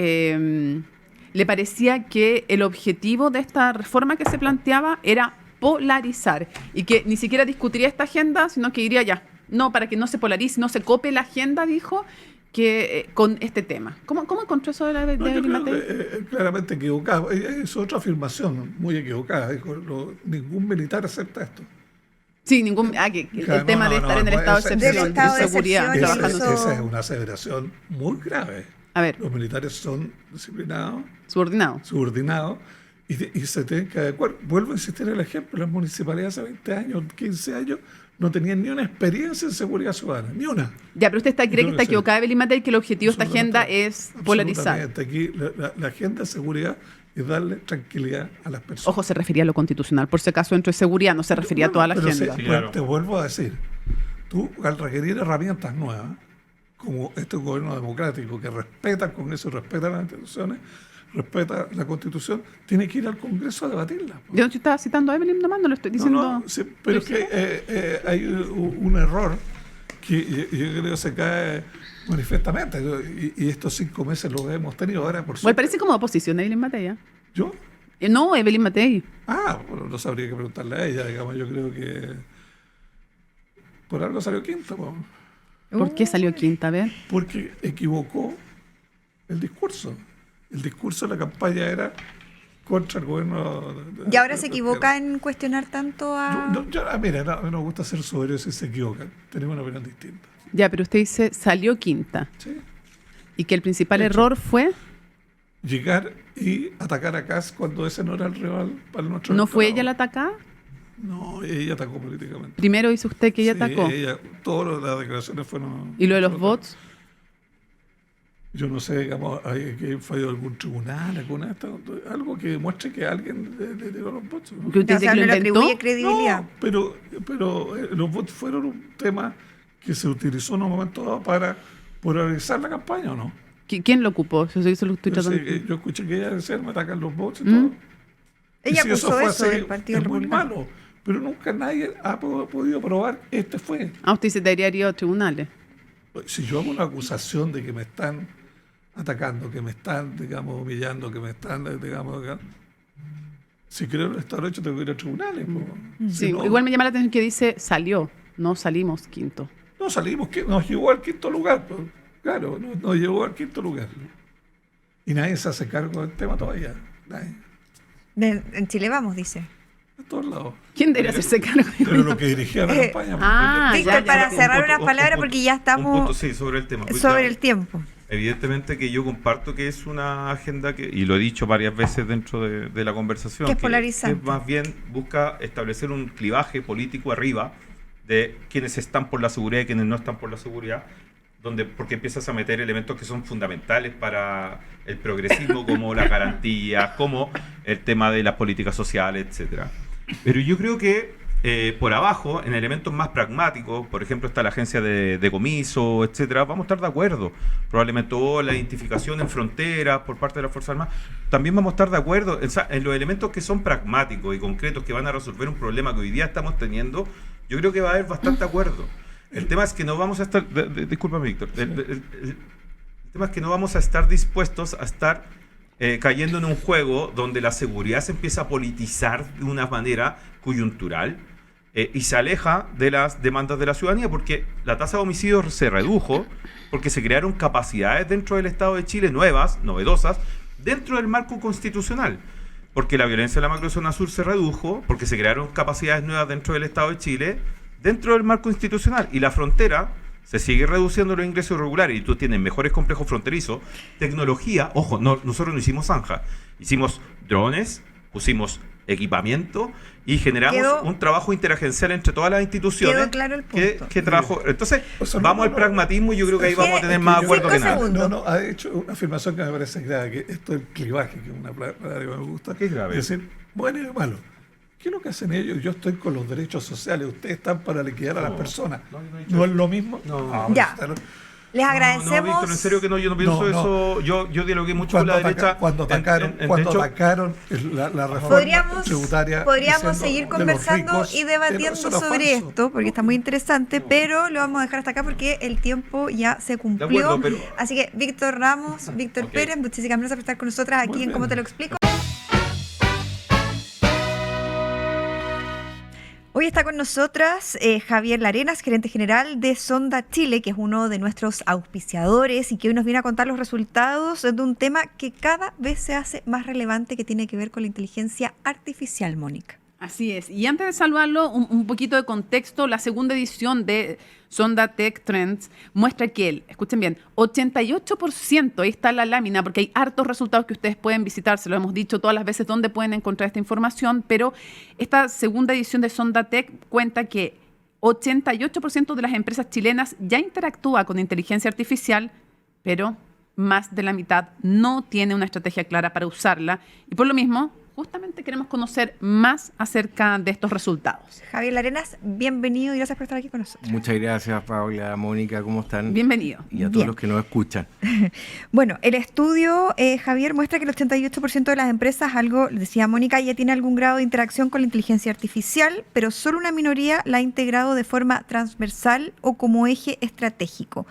le parecía que el objetivo de esta reforma que se planteaba era polarizar y que ni siquiera discutiría esta agenda, sino que iría ya. No, para que no se polarice, no se cope la agenda, dijo, que con este tema. ¿Cómo encontró eso de No, yo Evelyn creo Matei? que, claramente equivocado. Es otra afirmación muy equivocada. Dijo, ningún militar acepta esto. Sí, que el Claro, tema no, de no, estar en el no, estado ese- de excepción, Del estado de de seguridad, excepción, trabajando. eso- Esa es una aseveración muy grave. A ver, Los militares son disciplinados, subordinado. subordinados y se tienen que adecuar. Vuelvo a insistir en el ejemplo. Las municipalidades hace 20 años, 15 años, no tenían ni una experiencia en seguridad ciudadana. Ni una. Ya, pero usted cree que Yo está no sé. equivocada, Evelyn Matei, que el objetivo de esta agenda es polarizar. Absolutamente. Aquí la agenda de seguridad es darle tranquilidad a las personas. Ojo, se refería a lo constitucional, por si acaso dentro de seguridad, no se refería a toda la Pero agenda. Sí, claro. Te vuelvo a decir, tú al requerir herramientas nuevas, como este gobierno democrático que respeta el Congreso, respeta las instituciones, respeta la Constitución, tiene que ir al Congreso a debatirla. Yo no estaba citando a Evelyn nomás, no lo estoy diciendo. No, sí, pero es que hay un error que yo creo que se cae manifiestamente. Y estos 5 meses lo hemos tenido ahora por Igual suerte. parece como oposición, Evelyn Matei. ¿eh? Yo No, Evelyn Matei. Bueno, no sabría que preguntarle a ella, digamos, yo creo que por algo salió quinta, po. ¿Por qué salió quinta? A ver. Porque equivocó el discurso. El discurso de la campaña era contra el gobierno. Y ahora se equivoca en cuestionar tanto a... Mira, no, me gusta ser soberbio si se equivocan. Tenemos una opinión distinta. Ya, pero usted dice salió quinta. ¿Sí? Y que el principal De hecho, error fue... Llegar y atacar a Kast cuando ese no era el rival para nuestro ¿No fue ella electorado. la atacada? No, ella atacó políticamente. Primero dice usted que ella Sí, atacó. Todas las declaraciones fueron... ¿Y lo de los bots? Yo no sé, digamos, hay que falló algún tribunal, algo que demuestre que alguien le dio los bots, ¿no? Que usted O dice sea, que no lo le inventó. atribuye credibilidad. No, pero los bots fueron un tema que se utilizó en un momento dado para polarizar la campaña, ¿o no? ¿Quién lo ocupó? Eso se lo estoy Entonces, tratando. yo escuché que ella decía, me atacan los bots y todo. Ella Y si acusó fue eso así, del Partido es muy Republicano. malo, pero nunca nadie ha podido probar este fue. Usted se debería ir a tribunales. Si yo hago una acusación de que me están atacando, que me están, digamos, humillando, que me están, digamos, si creo en Estado de Derecho tengo que ir a tribunales. Sí, Si no, igual me llama la atención que dice salió, no salimos quinto. no salimos, que nos llevó al quinto lugar. Claro, nos llevó al quinto lugar. Y nadie se hace cargo del tema todavía. Nadie. En Chile Vamos, dice. De todos lados. ¿Quién debería hacerse cargo? Pero lo que dirigía la campaña. Víctor, para cerrar unas palabras, porque ya Un estamos punto, sí, sobre el tema. sobre el tiempo. Evidentemente que yo comparto que es una agenda que, y lo he dicho varias veces dentro de la conversación, Que es polarizante. que más bien busca establecer un clivaje político arriba de quienes están por la seguridad y quienes no están por la seguridad, porque empiezas a meter elementos que son fundamentales para el progresismo, como las garantías, como el tema de las políticas sociales, etcétera. Pero yo creo que por abajo, en elementos más pragmáticos, por ejemplo, está la agencia de decomiso, etcétera, vamos a estar de acuerdo. Probablemente la identificación en fronteras por parte de las Fuerzas Armadas, también vamos a estar de acuerdo en los elementos que son pragmáticos y concretos, que van a resolver un problema que hoy día estamos teniendo. Yo creo que va a haber bastante acuerdo. El tema es que no vamos a estar, discúlpame, Víctor, el tema es que no vamos a estar dispuestos a estar cayendo en un juego donde la seguridad se empieza a politizar de una manera coyuntural y se aleja de las demandas de la ciudadanía, porque la tasa de homicidios se redujo, porque se crearon capacidades dentro del Estado de Chile nuevas, novedosas, dentro del marco constitucional, porque la violencia en la macrozona sur se redujo, porque se crearon capacidades nuevas dentro del Estado de Chile, dentro del marco institucional, y la frontera se sigue reduciendo los ingresos irregulares y tú tienes mejores complejos fronterizos, tecnología, ojo, nosotros no hicimos zanja, hicimos drones, pusimos equipamiento y generamos un trabajo interagencial entre todas las instituciones quedó claro el punto. que trabajó. Entonces, O sea, vamos al pragmatismo y yo creo que ahí vamos a tener más acuerdo que nada. segundos. Ha hecho una afirmación que me parece grave, que esto del clivaje, que es una palabra que me gusta. ¿Qué es grave? Es decir, bueno y malo. ¿Qué es lo que hacen ellos? Yo estoy con los derechos sociales, ustedes están para liquidar a las personas. ¿No es lo mismo? No. Ya. Les No, agradecemos. Víctor, en serio que no, yo no pienso No, no. eso. Yo dialogué mucho con la derecha. Cuando atacaron, de hecho, la reforma tributaria. Podríamos diciendo seguir de los conversando ricos, y debatiendo eso era sobre falso. esto, porque está muy interesante, pero lo vamos a dejar hasta acá porque el tiempo ya se cumplió. acuerdo, pero- Así que Víctor Ramos, Víctor Ok. Pérez, muchísimas gracias por estar con nosotras aquí Muy en bien. Cómo Te Lo Explico. Hoy está con nosotras Javier Larenas, gerente general de Sonda Chile, que es uno de nuestros auspiciadores y que hoy nos viene a contar los resultados de un tema que cada vez se hace más relevante, que tiene que ver con la inteligencia artificial, Mónica. Así es. Y antes de saludarlo, un poquito de contexto. La segunda edición de Sonda Tech Trends muestra que escuchen bien, 88%, ahí está la lámina, porque hay hartos resultados que ustedes pueden visitar, se lo hemos dicho todas las veces dónde pueden encontrar esta información, pero esta segunda edición de Sonda Tech cuenta que 88% de las empresas chilenas ya interactúa con inteligencia artificial, pero más de la mitad no tiene una estrategia clara para usarla. Y por lo mismo, justamente queremos conocer más acerca de estos resultados. Javier Larenas, bienvenido y gracias por estar aquí con nosotros. Muchas gracias, Paula, Mónica, ¿cómo están? Bienvenido. Y a todos Bien. los que nos escuchan. Bueno, el estudio, Javier, muestra que el 88% de las empresas, algo, decía Mónica, ya tiene algún grado de interacción con la inteligencia artificial, pero solo una minoría la ha integrado de forma transversal o como eje estratégico.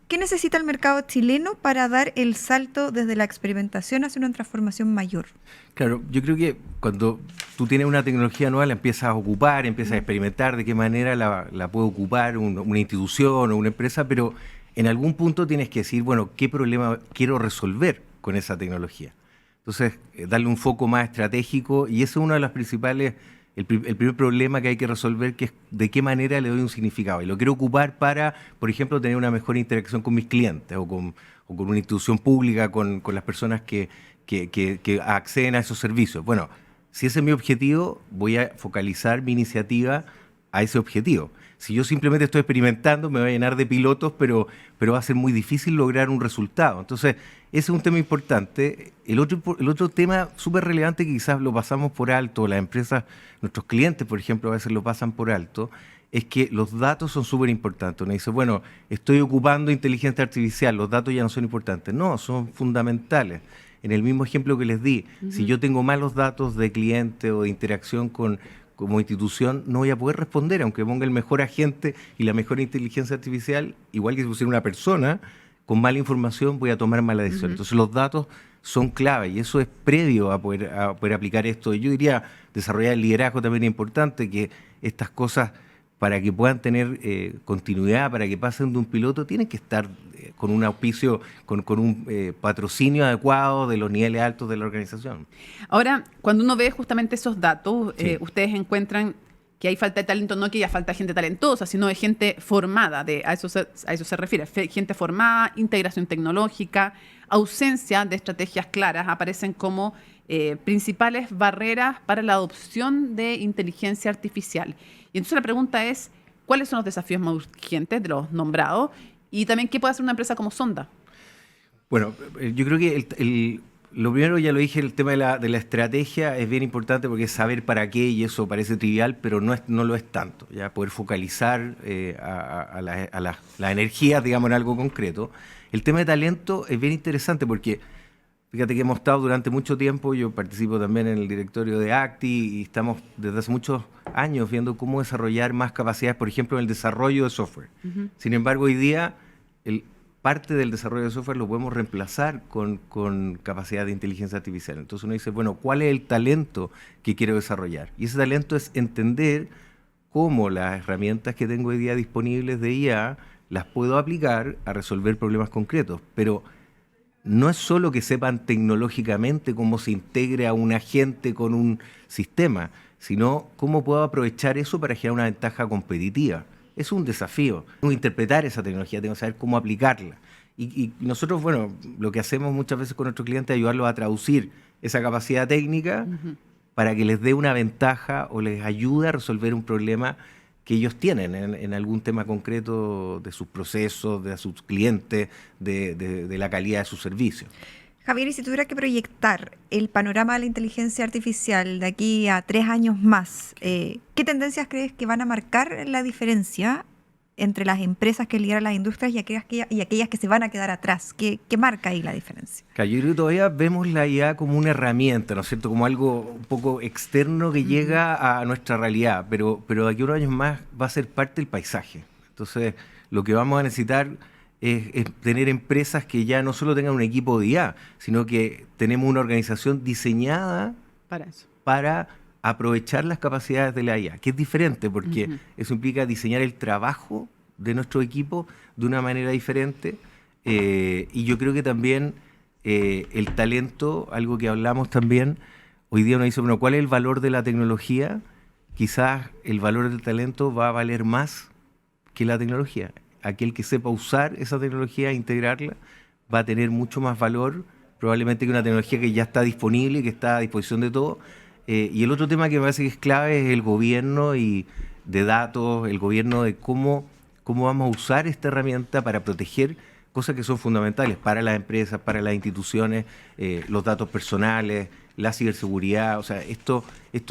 ¿Qué necesita el mercado chileno para dar el salto desde la experimentación hacia una transformación mayor? Claro, yo creo que cuando tú tienes una tecnología nueva, la empiezas a ocupar, empiezas a experimentar de qué manera la puede ocupar una institución o una empresa, pero en algún punto tienes que decir, bueno, ¿qué problema quiero resolver con esa tecnología? Entonces, darle un foco más estratégico, y ese es uno de los principales, el primer problema que hay que resolver, que es de qué manera le doy un significado. Y lo quiero ocupar para, por ejemplo, tener una mejor interacción con mis clientes o con una institución pública, con las personas que acceden a esos servicios. Bueno, si ese es mi objetivo, voy a focalizar mi iniciativa a ese objetivo. Si yo simplemente estoy experimentando, me voy a llenar de pilotos, pero va a ser muy difícil lograr un resultado. Entonces, ese es un tema importante. El otro tema súper relevante, que quizás lo pasamos por alto, las empresas, nuestros clientes, por ejemplo, a veces lo pasan por alto, es que los datos son súper importantes. Uno dice, bueno, estoy ocupando inteligencia artificial, los datos ya no son importantes. No, son fundamentales. En el mismo ejemplo que les di, si yo tengo malos datos de cliente o de interacción como institución, no voy a poder responder, aunque ponga el mejor agente y la mejor inteligencia artificial, igual que si pusiera una persona, con mala información voy a tomar mala decisión. Entonces los datos son clave, y eso es previo a poder aplicar esto. Yo diría, desarrollar el liderazgo también es importante, que estas cosas, para que puedan tener continuidad, para que pasen de un piloto, tienen que estar con un auspicio, con un patrocinio adecuado de los niveles altos de la organización. Ahora, cuando uno ve justamente esos datos, Sí. ustedes encuentran que hay falta de talento, no que haya falta de gente talentosa, sino de gente formada, a eso se refiere, gente formada, integración tecnológica, ausencia de estrategias claras, aparecen como principales barreras para la adopción de inteligencia artificial. Y entonces la pregunta es, ¿cuáles son los desafíos más urgentes de los nombrados? Y también, ¿qué puede hacer una empresa como Sonda? Bueno, yo creo que lo primero, ya lo dije, el tema de la estrategia es bien importante, porque es saber para qué, y eso parece trivial, pero no lo es tanto. Ya poder focalizar a las energías, digamos, en algo concreto. El tema de talento es bien interesante, porque fíjate que hemos estado durante mucho tiempo, yo participo también en el directorio de ACTI, y estamos desde hace muchos años viendo cómo desarrollar más capacidades, por ejemplo, en el desarrollo de software. Sin embargo, hoy día parte del desarrollo de software lo podemos reemplazar con capacidad de inteligencia artificial. Entonces uno dice, bueno, ¿cuál es el talento que quiero desarrollar? Y ese talento es entender cómo las herramientas que tengo hoy día disponibles de IA las puedo aplicar a resolver problemas concretos. Pero no es solo que sepan tecnológicamente cómo se integra un agente con un sistema, sino cómo puedo aprovechar eso para generar una ventaja competitiva. Es un desafío. Tengo que interpretar esa tecnología, tengo que saber cómo aplicarla. Y nosotros, bueno, lo que hacemos muchas veces con nuestros clientes es ayudarlos a traducir esa capacidad técnica para que les dé una ventaja o les ayude a resolver un problema que ellos tienen en algún tema concreto de sus procesos, de sus clientes, de la calidad de sus servicios. Javier, y si tuviera que proyectar el panorama de la inteligencia artificial de aquí a 3 años más, ¿qué tendencias crees que van a marcar la diferencia entre las empresas que lideran las industrias y aquellas que se van a quedar atrás? ¿Qué marca ahí la diferencia? Yo creo que todavía vemos la IA como una herramienta, ¿no es cierto? Como algo un poco externo que llega a nuestra realidad, pero de aquí a unos años más va a ser parte del paisaje. Entonces, lo que vamos a necesitar es tener empresas que ya no solo tengan un equipo de IA, sino que tenemos una organización diseñada Para eso. para aprovechar las capacidades de la IA, que es diferente, porque eso implica diseñar el trabajo de nuestro equipo de una manera diferente. Y yo creo que también el talento, algo que hablamos también, hoy día uno dice, bueno, ¿cuál es el valor de la tecnología? Quizás el valor del talento va a valer más que la tecnología. Aquel que sepa usar esa tecnología, integrarla, va a tener mucho más valor, probablemente, que una tecnología que ya está disponible y que está a disposición de todo. Y el otro tema que me parece que es clave es el gobierno y de datos, el gobierno de cómo vamos a usar esta herramienta para proteger cosas que son fundamentales para las empresas, para las instituciones, los datos personales, la ciberseguridad. O sea, esto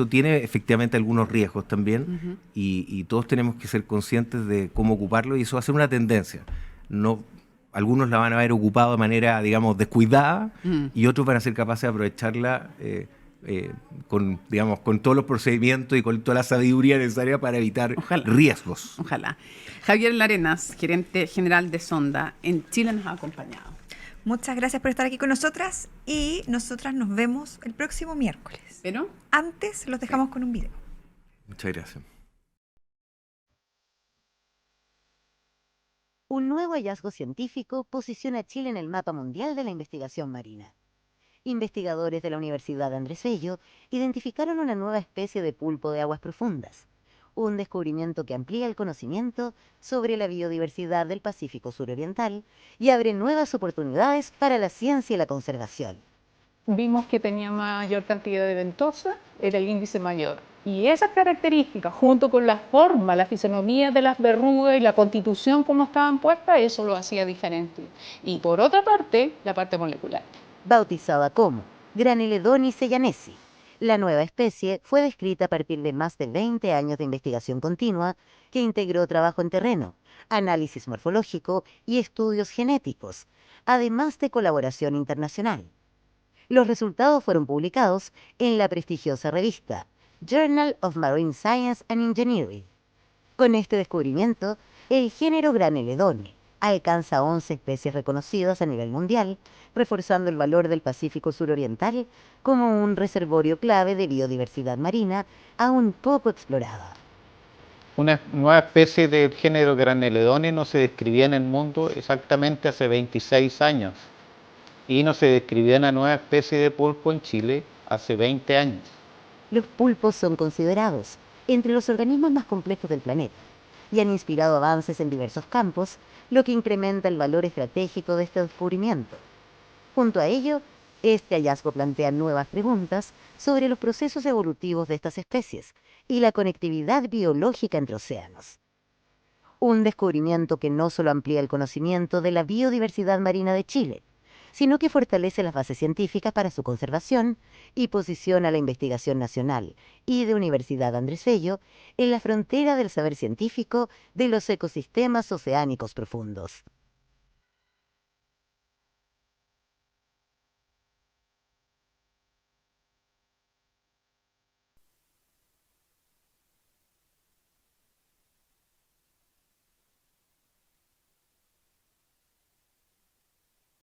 tiene efectivamente algunos riesgos también, y todos tenemos que ser conscientes de cómo ocuparlo, y eso va a ser una tendencia. Algunos la van a haber ocupado de manera, digamos, descuidada, y otros van a ser capaces de aprovecharla digamos, con todos los procedimientos y con toda la sabiduría necesaria para evitar Ojalá. riesgos. Ojalá. Javier Larenas, gerente general de Sonda, en Chile nos ha acompañado. Muchas gracias por estar aquí con nosotras y nosotras nos vemos el próximo miércoles. Pero Antes los dejamos con un video. Muchas gracias. Un nuevo hallazgo científico posiciona a Chile en el mapa mundial de la investigación marina. Investigadores de la Universidad Andrés Bello identificaron una nueva especie de pulpo de aguas profundas, un descubrimiento que amplía el conocimiento sobre la biodiversidad del Pacífico suroriental y abre nuevas oportunidades para la ciencia y la conservación. Vimos que tenía mayor cantidad de ventosa, era el índice mayor. Y esas características, junto con la forma, la fisonomía de las verrugas y la constitución como estaban puestas, eso lo hacía diferente. Y por otra parte, la parte molecular. Bautizada como Graneledonis seyanesi, la nueva especie fue descrita a partir de más de 20 años de investigación continua que integró trabajo en terreno, análisis morfológico y estudios genéticos, además de colaboración internacional. Los resultados fueron publicados en la prestigiosa revista Journal of Marine Science and Engineering. Con este descubrimiento, el género Graneledone alcanza 11 especies reconocidas a nivel mundial, reforzando el valor del Pacífico suroriental como un reservorio clave de biodiversidad marina aún poco explorada. Una nueva especie del género Graneledone no se describía en el mundo exactamente hace 26 años y no se describía una nueva especie de pulpo en Chile hace 20 años. Los pulpos son considerados entre los organismos más complejos del planeta y han inspirado avances en diversos campos, lo que incrementa el valor estratégico de este descubrimiento. Junto a ello, este hallazgo plantea nuevas preguntas sobre los procesos evolutivos de estas especies y la conectividad biológica entre océanos. Un descubrimiento que no solo amplía el conocimiento de la biodiversidad marina de Chile, sino que fortalece las bases científicas para su conservación y posiciona la investigación nacional y de Universidad Andrés Bello en la frontera del saber científico de los ecosistemas oceánicos profundos.